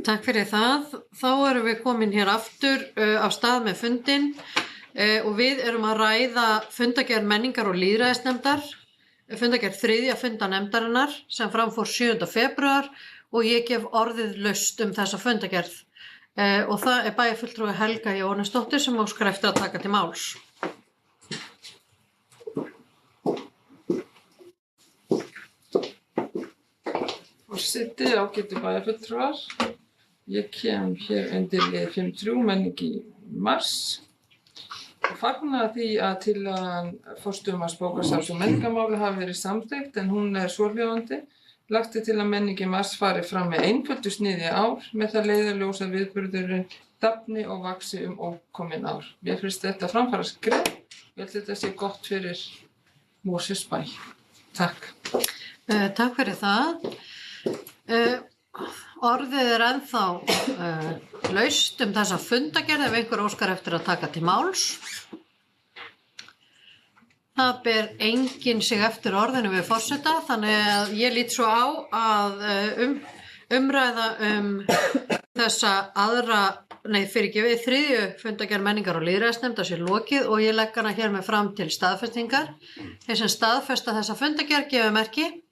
Takk fyrir það. Þá erum við komin hér aftur af stað með fundinn og við erum að ræða fundargerð menningar og lýðræðisnefndar, fundargerð 3. funda nefndarinnar sem framfór 7. febrúar og ég gef orðið laust þessa fundargerð og það er bæjarfulltrúi Helga Jóhannesdóttir sem óskar eftir að taka til máls. Forseti, ágætu bæjarfulltrúar. Ég kem hér undir lið 5.3 menning í mars og fagna því að tillagan forstöðumanns bókasafns og menningarmála hafi verið samþykkt en hún er svohljóðandi. Lagt er til að menning í mars fari fram með einföldu sniði í ár með það leiðarljós að viðburðurinn dafni og vaxi ókomin ár. Mér finnst þetta framfara skref og ég held þetta sé gott fyrir Mosfellsbæ. Takk. Takk fyrir það. Orðið er ennþá laust þessa fundargerð ef einhver óskar eftir að taka til máls. Það ber enginn sig eftir orðinu við forseta, þannig að ég lít svo á að umræða þessa þriðju fundargerð menningar og lýðræðisnefndar sé lokið og ég legg hana hér með fram til staðfestingar. Þeir sem staðfesta þessa fundargerð gefa merki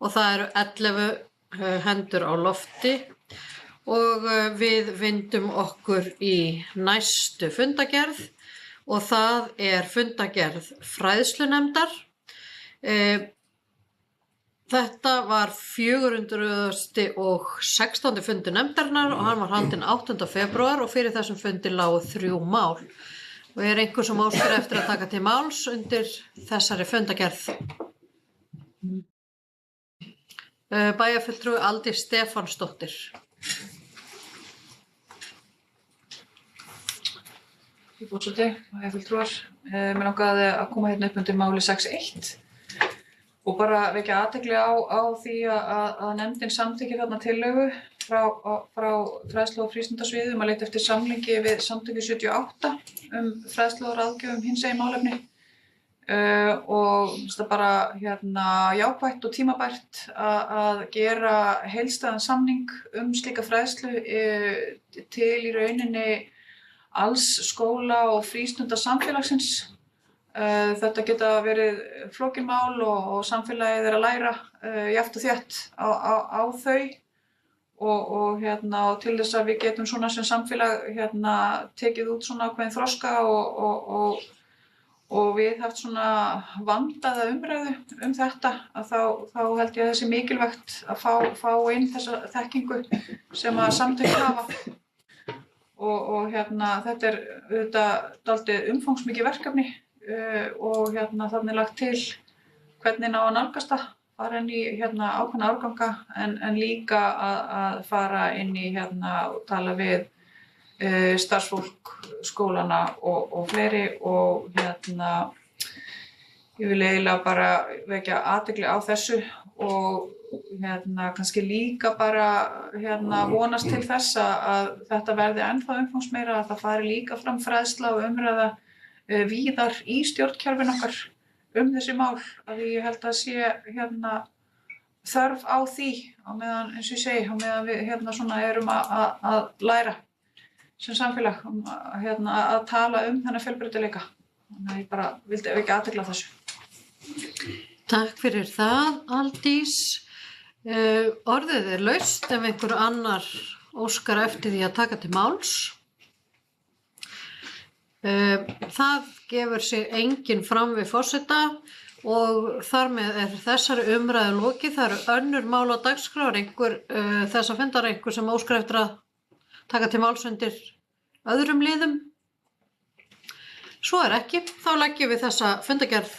og það eru 11 hendur á lofti og við vindum okkur í næstu fundargerð og það er fundargerð fræðslunefndar. Þetta var 416. fundur nefndarinnar og hann var haldinn 8. febrúar og fyrir þessum fundi lágu 3 mál. Og er einhver sem óskar eftir að taka til máls undir þessari fundargerð? Bæjarfulltrúi Aldís Stefánsdóttir. Forseti, bæjarfulltrúar. Mig langaði að koma hérna upp undir máli 6.1 og bara vekja athygli á því að nefndin samþykkir þarna tillögu frá fræðslu- og frístundasviði að leita eftir samningi við samtökin 78 fræðslu og ráðgjöf hinsegin málefni. Og það bara jákvætt og tímabært að gera heildstæðan samning slíka fræðslu til í rauninni alls skóla og frístunda samfélagsins. Þetta geta verið flókin mál og samfélagið er að læra jafnt og þétt á þau og til þess að við getum svona sem samfélag tekið út svona ákveðin þroska og við haft svona vandaða umræðu þetta að þá held ég að þessi mikilvægt að fá inn þessa þekkingu sem að samtökin hafa og þetta er auðvitað dálítið umfangsmikið verkefni og þannig lagt til hvernig ná að nálgast það, fara inn í ákveðna árganga en líka að fara inn í og tala við starfsfólk skólana og fleiri og ég vil eiginlega bara vekja athygli á þessu og kannski líka bara vonast til þess að þetta verði ennþá umfangsmeira, að það fari líka fram fræðsla og umræða víðar í stjórnkerfin okkar þessi mál, að ég held að sé þörf á því á meðan, eins og ég segi, á meðan við svona erum að læra sem samfélag að tala þennan fjölbreytileika. Þannig að ég bara vildi vekja athygli á þessu. Takk fyrir það, Aldís. Orðið er laust ef einhver annar óskar eftir því að taka til máls. Það gefur sig enginn fram við forseta og þar með er þessari umræðu lokið. Það eru önnur mál á dagskrá, þessa fundar einhver sem óskar eftir að taka til máls undir öðrum liðum. Svo er ekki, þá leggjum við þessa fundargerð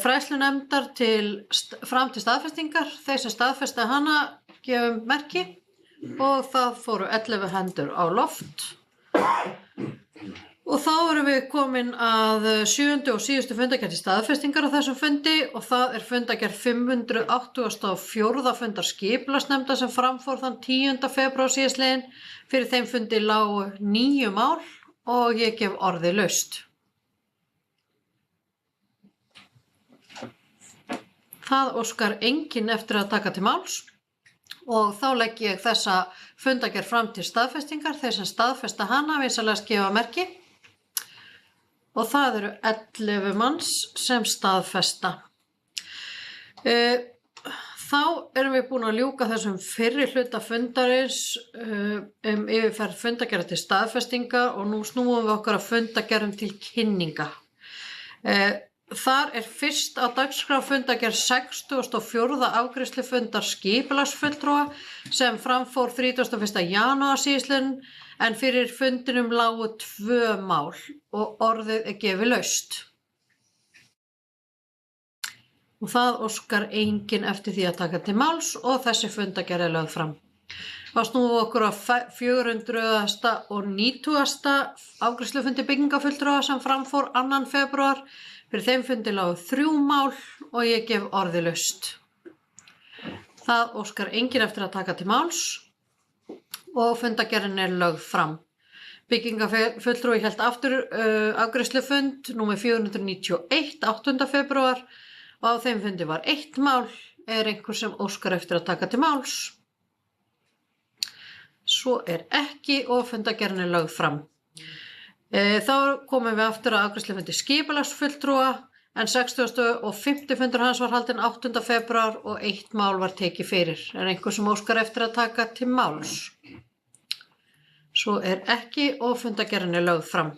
fræðslunefndar fram til staðfestingar. Þeir sem staðfesta hana gefum merki og það fóru 11 hendur á loft. Og þá erum við komin að 7. og síðustu fundargerð til staðfestingar á þessum fundi og það er fundargerð 584. fundar skipulagsnefndar sem framfór þann 10. febrúar síðastliðinn. Fyrir þeim fundi lágu 9 mál og ég gef orðið laust. Það óskar enginn eftir að taka til máls og þá legg ég þessa fundargerð fram til staðfestingar. Þeir sem staðfesta hana vinsamlegast gefa merki og það eru 11 manns sem staðfesta. Þá erum við búin að ljúka þessum fyrri hluta fundarins yfirferð fundargerða til staðfestingar og nú snúum við okkur að fundargerðum til kynninga. Þar er fyrst á dagskrá fundargerð 64. afgreiðslufundar skipulagsfulltrúa sem framfór 31. janúar síðastliðinn en fyrir fundinum lágu 2 mál og orðið er gefið laust. Og það óskar enginn eftir því að taka til máls og þessi fundargerð er lögð fram. Þá snúum við okkur á 400. og 90. afgreiðslufundi byggingafulltrúa sem framfór 2. febrúar. Fyrir þeim fundi lágu 3 mál og ég gef orðið laust. Það óskar enginn eftir að taka til máls og fundargerðin er lögð fram. Byggingafulltrúi hélt aftur afgreiðslufund númer 491 8. febrúar og á þeim fundi var 1 mál. Er einhver sem óskar eftir að taka til máls? Svo er ekki og fundargerðin er lögð fram. Þá komum við aftur að afgreiðslufundi skipulagsfulltrúa en 60. og 50. fundur hans var haldinn 8. febrúar og 1 mál var tekið fyrir. Er einhver sem óskar eftir að taka til máls? Svo er ekki og fundargerðin er lögð fram.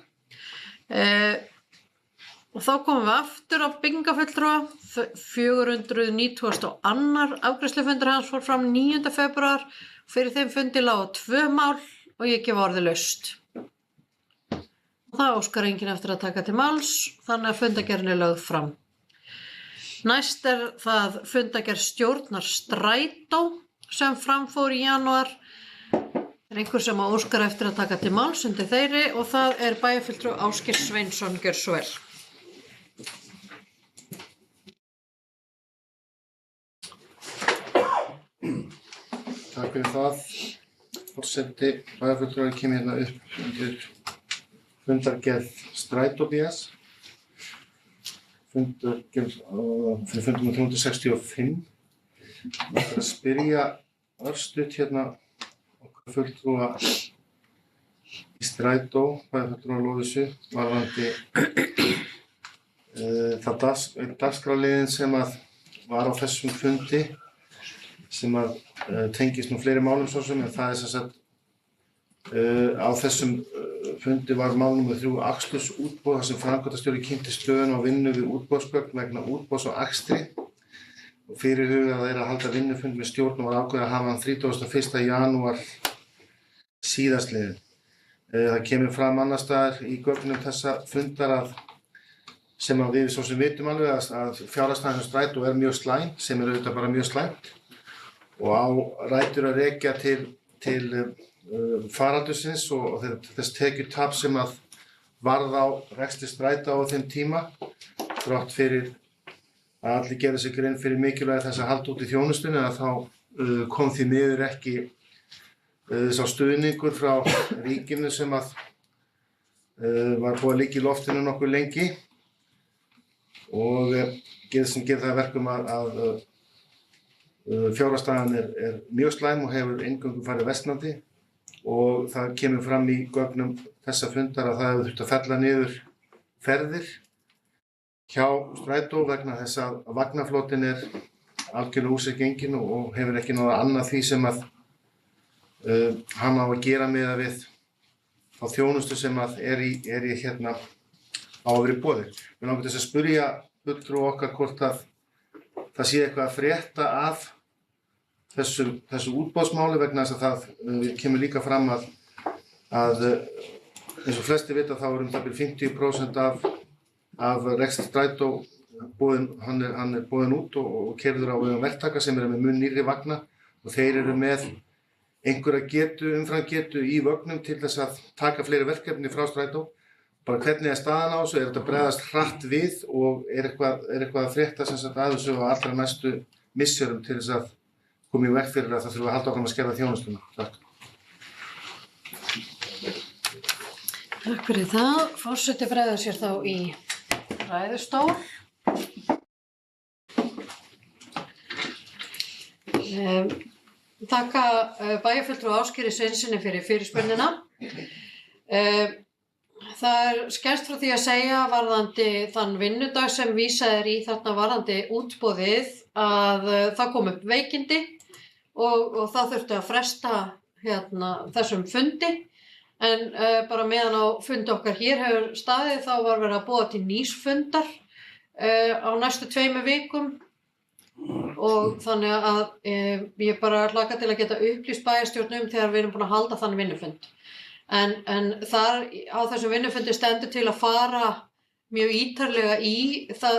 Og þá komum við aftur á byggingafulltrúa. 492. afgreiðslufundur hans fór fram 9. febrúar. Fyrir þeim fundi lágu 2 mál og ég gef orðið laust. Það óskar enginn eftir að taka til máls, þannig að fundargerðin er lögð fram. Næst er það fundargerð stjórnar Strætó sem framfór í janúar. Er einhver sem óskar eftir að taka til máls undir þeirri og það er bæjarfulltrúi Ásgeir Sveinsson, gjörðu svo vel. Takk fyrir það. Forseti bæjarfulltrúi kemur hérna upp undir fundargerð Strætó BS. Fundargerð fyrir fundum 365. Ég ætla að spyrja örstutt hérna okkar fulltrúa í Strætó, bæjarfulltrúa Lovísu, varðandi það dagskrárliðinn sem að var á þessum fundi sem að tengist nú fleiri málum svo sem en það er sem sagt á þessum fundi var mál númer 3 akstursútboð þar sem framkvæmdastjóri kynnti stöðuna á vinnu við útboðsgögn vegna útboðs og akstri og fyrirhugað er að halda vinnufund með stjórn og var ákveðið að hafa hann 31. janúar síðastliðinn. Það kemur fram annars staðar í gögnum þessa fundar að sem að við svo sem vitum alveg að fjárhagsstaðan hjá Strætó er mjög slæm sem er auðvitað bara mjög slæmt og á rætur að rekja til faraldursins og þess tekjutap sem að varð á rekstri Strætó á þeim tíma þrátt fyrir að allir gerðu sig grein fyrir mikilvægi þess að halda út í þjónustunni að þá kom því miður ekki sá stuðningur frá ríkinu sem að var búið að liggja í loftinu nokkuð lengi og sem gerir það verkum að fjárhagsstaðan er mjög slæm og hefur eingöngu farið versnandi og það kemur fram í gögnum þessa fundar að það hefur þurft að fella niður ferðir hjá Strætó vegna þess að vagnaflotinn er algjörlega úr sér genginn og hefur ekki náð annað því sem að hann á að gera með að við á þjónustu sem að er í hérna á að vera í boði. Við langar til að spyrja fulltrúa okkar hvort að það sé eitthvað að frétta af þessu útboðsmáli vegna þess að það kemur líka fram að eins og flesti vita þá það byrjum 50% af rekstri Strætó hann er boðinn út og keyrður á vegum verktaka sem eru með mun nýrri vagna og þeir eru með einhverja umframgetu í vögnum til þess að taka fleiri verkefni frá Strætó. Bara hvernig er staðan á þessu, þetta bregðast hratt við og er eitthvað að frétta sem sagt að þessu á allra næstu misserum til þess að koma í veg fyrir að það þurfa að halda áfram að skerða þjónustuna. Takk. Takk fyrir það. Forseti bregður sér þá í ræðustól. þakka bæjarfulltrúa Ásgeiri Sveinssyni fyrir fyrirspurnina. Það skemmst frá því að segja varðandi þann vinnudag sem vísað í þarna varðandi útboðið að það kom upp veikindi og það þurfti að fresta þessum fundi. En bara meðan á fundi okkar hér hefur staðið þá var verið að boða til nýs fundar á næstu 2 vikum og þannig að ég bara hlakka til að geta upplýst bæjarstjórn þegar við erum búin að halda þann vinnufund. En þar á þessum vinnufundi stendur til að fara mjög ítarlega í það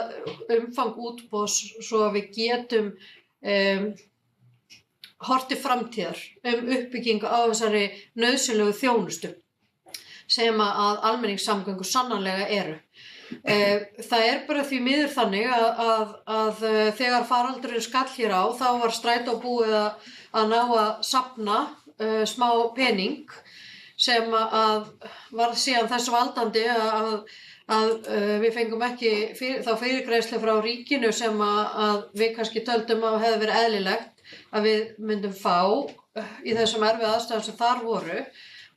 umfang útboðs svo að við getum horft til framtíðar uppbyggingu á þessari nauðsynlegu þjónustu sem að almenningssamgöngur sannarlega eru. Það bara því miður þannig að þegar faraldurinn skall hér á þá var Strætó búið að ná að safna smá pening sem að var síðan þess valdandi að við fengum ekki þá fyrirgreiðslu frá ríkinu sem að við kannski töldum að hefði verið eðlilegt að við myndum fá í þessum erfiðu aðstæðum sem þar voru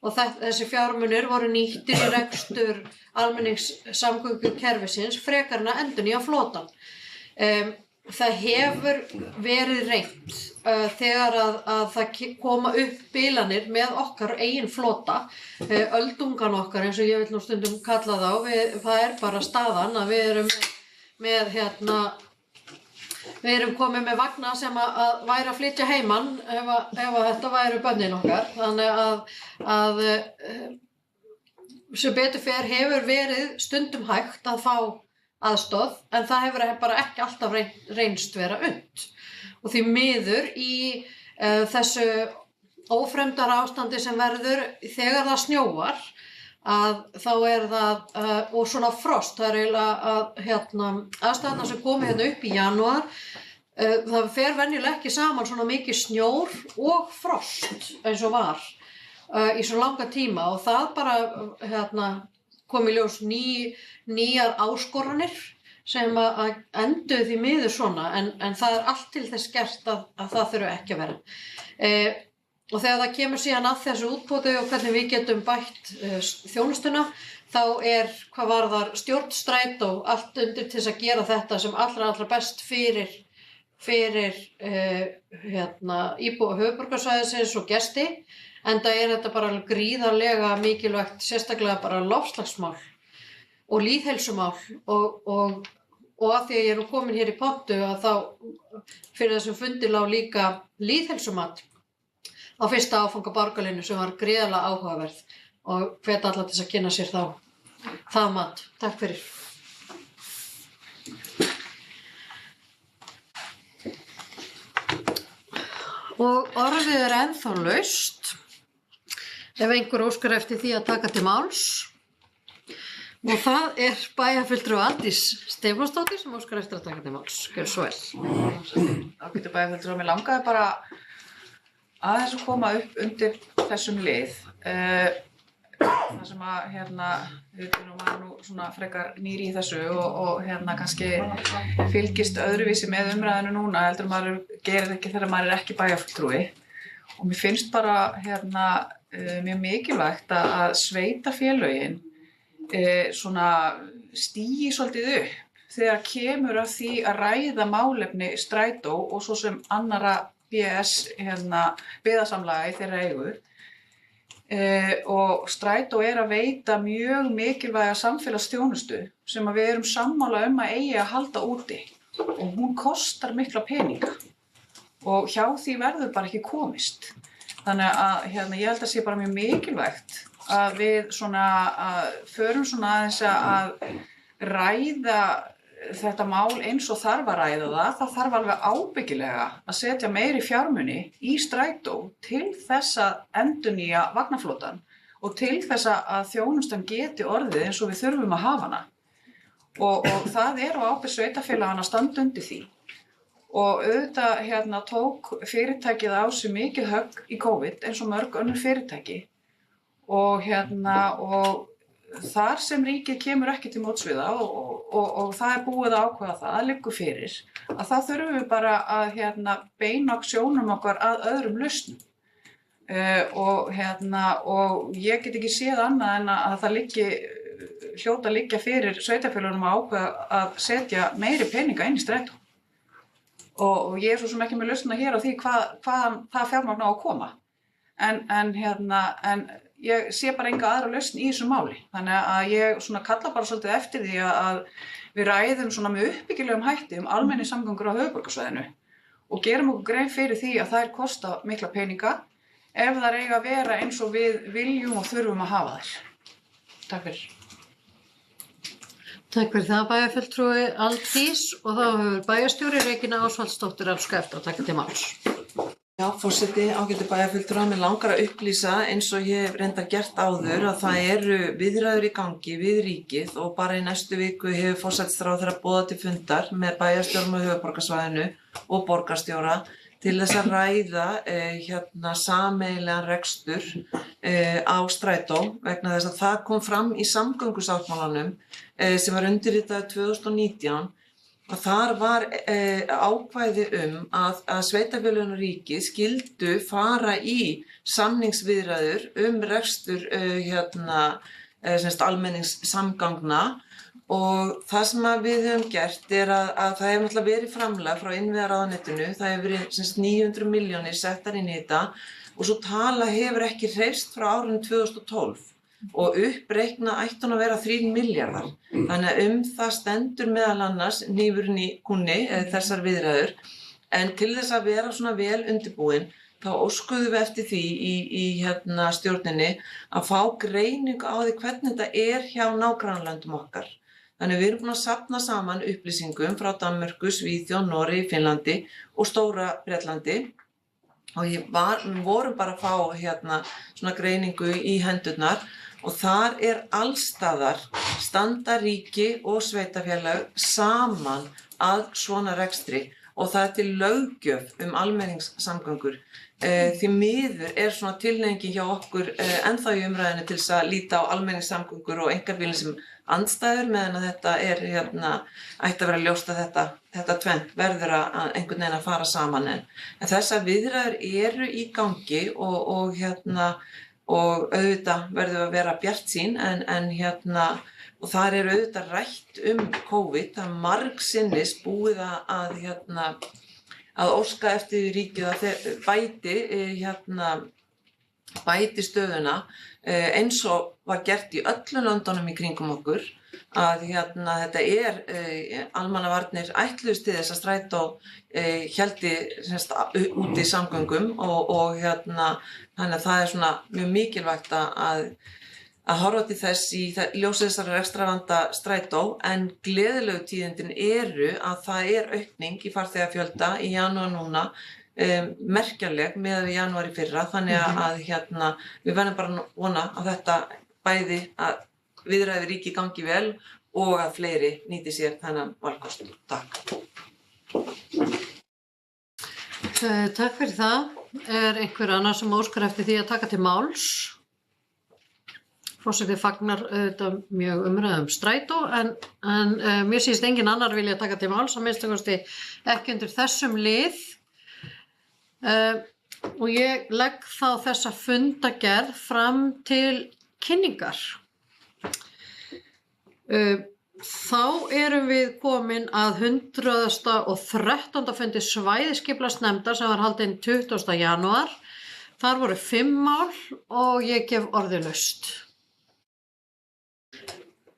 og þessi fjármunir voru nýttir í rekstur almenningssamgöngukerfisins frekar en að endurnýja flotann. Það hefur verið reynt þegar að það koma upp bilanir með okkar eigin flota, öldungan okkar eins og ég vil nú stundum kalla þá, það bara staðan að við erum með Við erum komið með vagna sem að væri að flytja heiman ef þetta væru börnin okkar. Þannig að sem betur fer hefur verið stundum hægt að fá aðstoð en það hefur bara ekki alltaf reynst vera unnt. Og því miður í þessu ófremdara ástandi sem verður þegar það snjóar að þá það og svona frost, það eiginlega aðstæðurnar sem komu upp í janúar, það fer venjulega ekki saman svona mikið snjór og frost eins og var í svo langa tíma og það bara kom í ljós nýjar áskoranir sem að enduðu því miður svona en það allt til þess gert að það þurfi ekki að vera. Og þegar það kemur síðan að þessu útboði og hvernig við getum bætt þjónustuna, þá hvað varðar stjórn Strætó allt undir til þess að gera þetta sem allra best fyrir íbúa höfuðborgarsvæðisins og gesti, enda þetta bara gríðarlega mikilvægt, sérstaklega bara loftslagsmál og lýðheilsumál og að því að ég nú komin hér í pontu að þá fyrir þessum fundi lá líka lýðheilsumat á fyrsta áfanga borgarlínu sem var gríðarlega áhugaverð og hvet alla til að kynna sér það mat. Takk fyrir. Og orðið ennþá laust ef einhver óskar eftir því að taka til máls og það bæjarfulltrúi Aldís Stefánsdóttir sem óskar eftir að taka til máls. Gjörðu svo vel. Ágætu bæjarfulltrúi, mér langaði bara aðeins að koma upp undir þessum lið. Það sem að maður nú svona frekar nýr í þessu og kannski fylgist öðruvísi með umræðinu núna heldur maður gerir ekki þegar maður ekki bæjarfulltrúi og mér finnst bara mjög mikilvægt að sveitarfélögin svona stígi svolítið upp þegar kemur að því að ræða málefni Strætó og svo sem annarra BS byggðasamlaga í þeirra eigu og Strætó að veita mjög mikilvæga samfélagsþjónustu sem að við erum sammála að eigi að halda úti og hún kostar mikla peninga og hjá því verður bara ekki komist. Þannig að ég held að sé bara mjög mikilvægt að við förum aðeins að ræða þetta mál eins og þarf að ræða það þarf alveg ábyggilega að setja meiri fjármuni í Strætó til þess að endurnýja vagnaflotann og til þess að þjónustan geti orðið eins og við þurfum að hafa hana. Og það á ábyrgð sveitarfélaganna að standa undir því. Og auðvitað tók fyrirtækið á sig mikið högg í COVID eins og mörg önnur fyrirtæki og þar sem ríkið kemur ekki til móts við það og það er búið að ákveða það liggur fyrir, að þá þurfum við bara að beina sjónum okkar að öðrum lausnum. Og ég get ekki séð annað en að það hljóta að liggja fyrir sveitarfélögunum að ákveða að setja meiri peninga inn í strætó. Og ég svo sem ekki með lausna hér á því hvaðan það fjármagn á að koma. En ég sé bara enga aðra lausn í þessu máli. Þannig að ég svona kalla bara svolítið eftir því að við ræðum svona með uppbyggilegum hætti almenningssamgöngur á höfuðborgarsvæðinu og gerum okkur grein fyrir því að þær kosta mikla peninga ef þær eiga að vera eins og við viljum og þurfum að hafa þær. Takk fyrir. Takk fyrir það, bæjarfulltrúi Aldís, og þá hefur bæjarstjóri Regína Ásvaldsdóttir elska eftir að taka til máls. Já, forseti, ágætu bæjarfulltrúar, mig langar að upplýsa eins og ég hef reyndar gert áður að það eru viðræður í gangi við ríkið og bara í næstu viku hefur forsætisráðherra boðað til fundar með bæjarstjórum á höfuðborgarsvæðinu og borgarstjóra til þess að ræða sameiginlegan rekstur á strætó vegna þess að það kom fram í samgöngusáttmálanum sem var undirritaður 2019 og þar var ákvæði að sveitarfélögin og ríkið skyldu fara í samningsviðræður rekstur almenningssamgangna. Og það sem við höfum gert að það hefur náttúrulega verið framlag frá innviðaráðuneytinu, það hefur verið 900 milljónir settar inn í þetta og svo tala hefur ekki hreyfst frá árinu 2012 og uppreikna ætti hún að vera 3 milljarðar. Þannig að það stendur meðal annars hnífurinn í kúnni þessar viðræður en til þess að vera svona vel undirbúin þá óskuðum við eftir því í stjórninni að fá greiningu á því hvernig þetta hjá nágrannalöndum okkar. Þannig við erum búin að safna saman upplýsingum frá Danmörku, Svíþjóð, Noregi, Finnlandi og Stóra Bretlandi og við vorum bara að fá svona greiningu í hendurnar og þar allstaðar standa ríki og sveitarfélög saman að svona rekstri og það til löggjöf almenningssamgöngur. Því miður svona tilhneigingi hjá okkur ennþá í umræðinu til þess að líta á almenningssamgöngur og einkabílinn sem andstæður meðan að þetta ætti að vera ljóst að þetta tvennt verður að einhvern veginn að fara saman en þessar viðræður eru í gangi og auðvitað verður að vera bjartsýn og þar auðvitað rætt COVID, það margsinnis búið að óska eftir ríkið að þeir bæti stöðuna eins og var gert í öllum löndunum í kringum okkur að þetta almannavarnir ætluðust til þess að strætó héldi úti í samgöngum og þannig að það svona mjög mikilvægt að horfa til þess í ljósi þessara rekstrarvanda strætó en gleðilegu tíðindin að það aukning í farþegafjölda í janúar núna merkjanleg með janúar í fyrra þannig að við verðum bara að vona að þetta bæði að viðræði ríki gangi vel og að fleiri nýti sér þennan valkost. Takk. Takk fyrir það. Einhver annar sem óskar eftir því að taka til máls? Forseti fagnar auðvitað mjög umræðum strætó en mér sýnist engin annar vilja taka til máls að minnsta kosti ekki undir þessum lið og ég legg þá þessa fundagerð fram til kynningar. Þá erum við komin að 113. fundi svæðisskipulagsnefndar sem var haldinn 20. janúar. Þar voru 5 mál og ég gef orðið laust.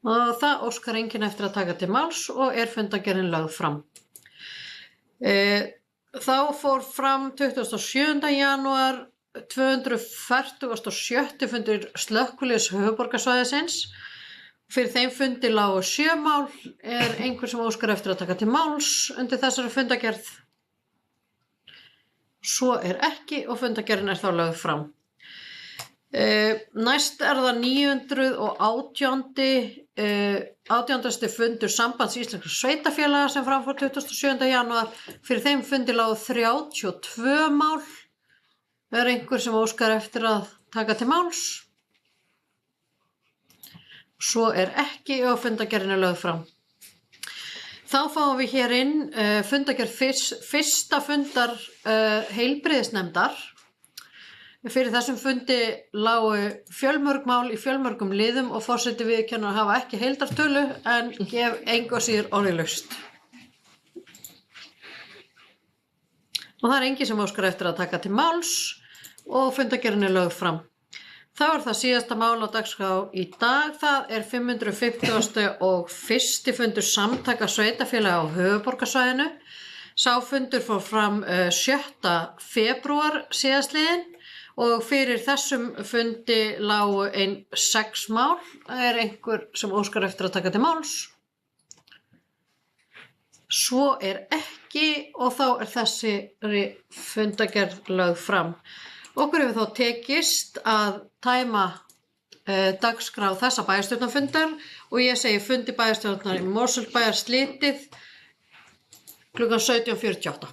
Og það óskar enginn eftir að taka til máls og fundagerðin lögð fram. Þá fór fram 27. janúar 247. fundur slökkviliðs höfuðborgarsvæðisins. Fyrir þeim fundi lágu 7 mál. Einhver sem óskar eftir að taka til máls undir þessari fundagerð? Svo ekki og fundagerðin þá lögð fram. Næst það 918. fundur Sambands íslenskra sveitarfélaga sem framfór 27. janúar. Fyrir þeim fundi lágu 32 mál. Einhver sem óskar eftir að taka til máls? Svo er ekki og fundargerðin er lögð fram. Þá fáum við hér inn fundargerð fyrsta fundar heilbrigðisnefndar. Fyrir þessum fundi lágu fjölmörg mál í fjölmörgum liðum og forseti viðurkennir að hafa ekki heildartölu en gef engu að síður orðlaust. Og það er enginn sem óskar eftir að taka til máls og fundargerðin er lögð fram. Þá er það síðasta mál á dagskrá í dag. Það er 550. og fyrsti fundur samtaka sveitarfélaga á höfuðborgarsvæðinu. Sá fundur fór fram 7. febrúar síðastliðinn og fyrir þessum fundi lágu 6 mál. Það er einhver sem óskar eftir að taka til máls. Svo er ekki og þá er þessari fundargerð lögð fram. Okkur hefur þá tekist að tæma dagskrá þessa bæjarstjórnarfundar og ég segi fundi bæjarstjórnar í Mosfellsbæjar slitið klukkan 17:48.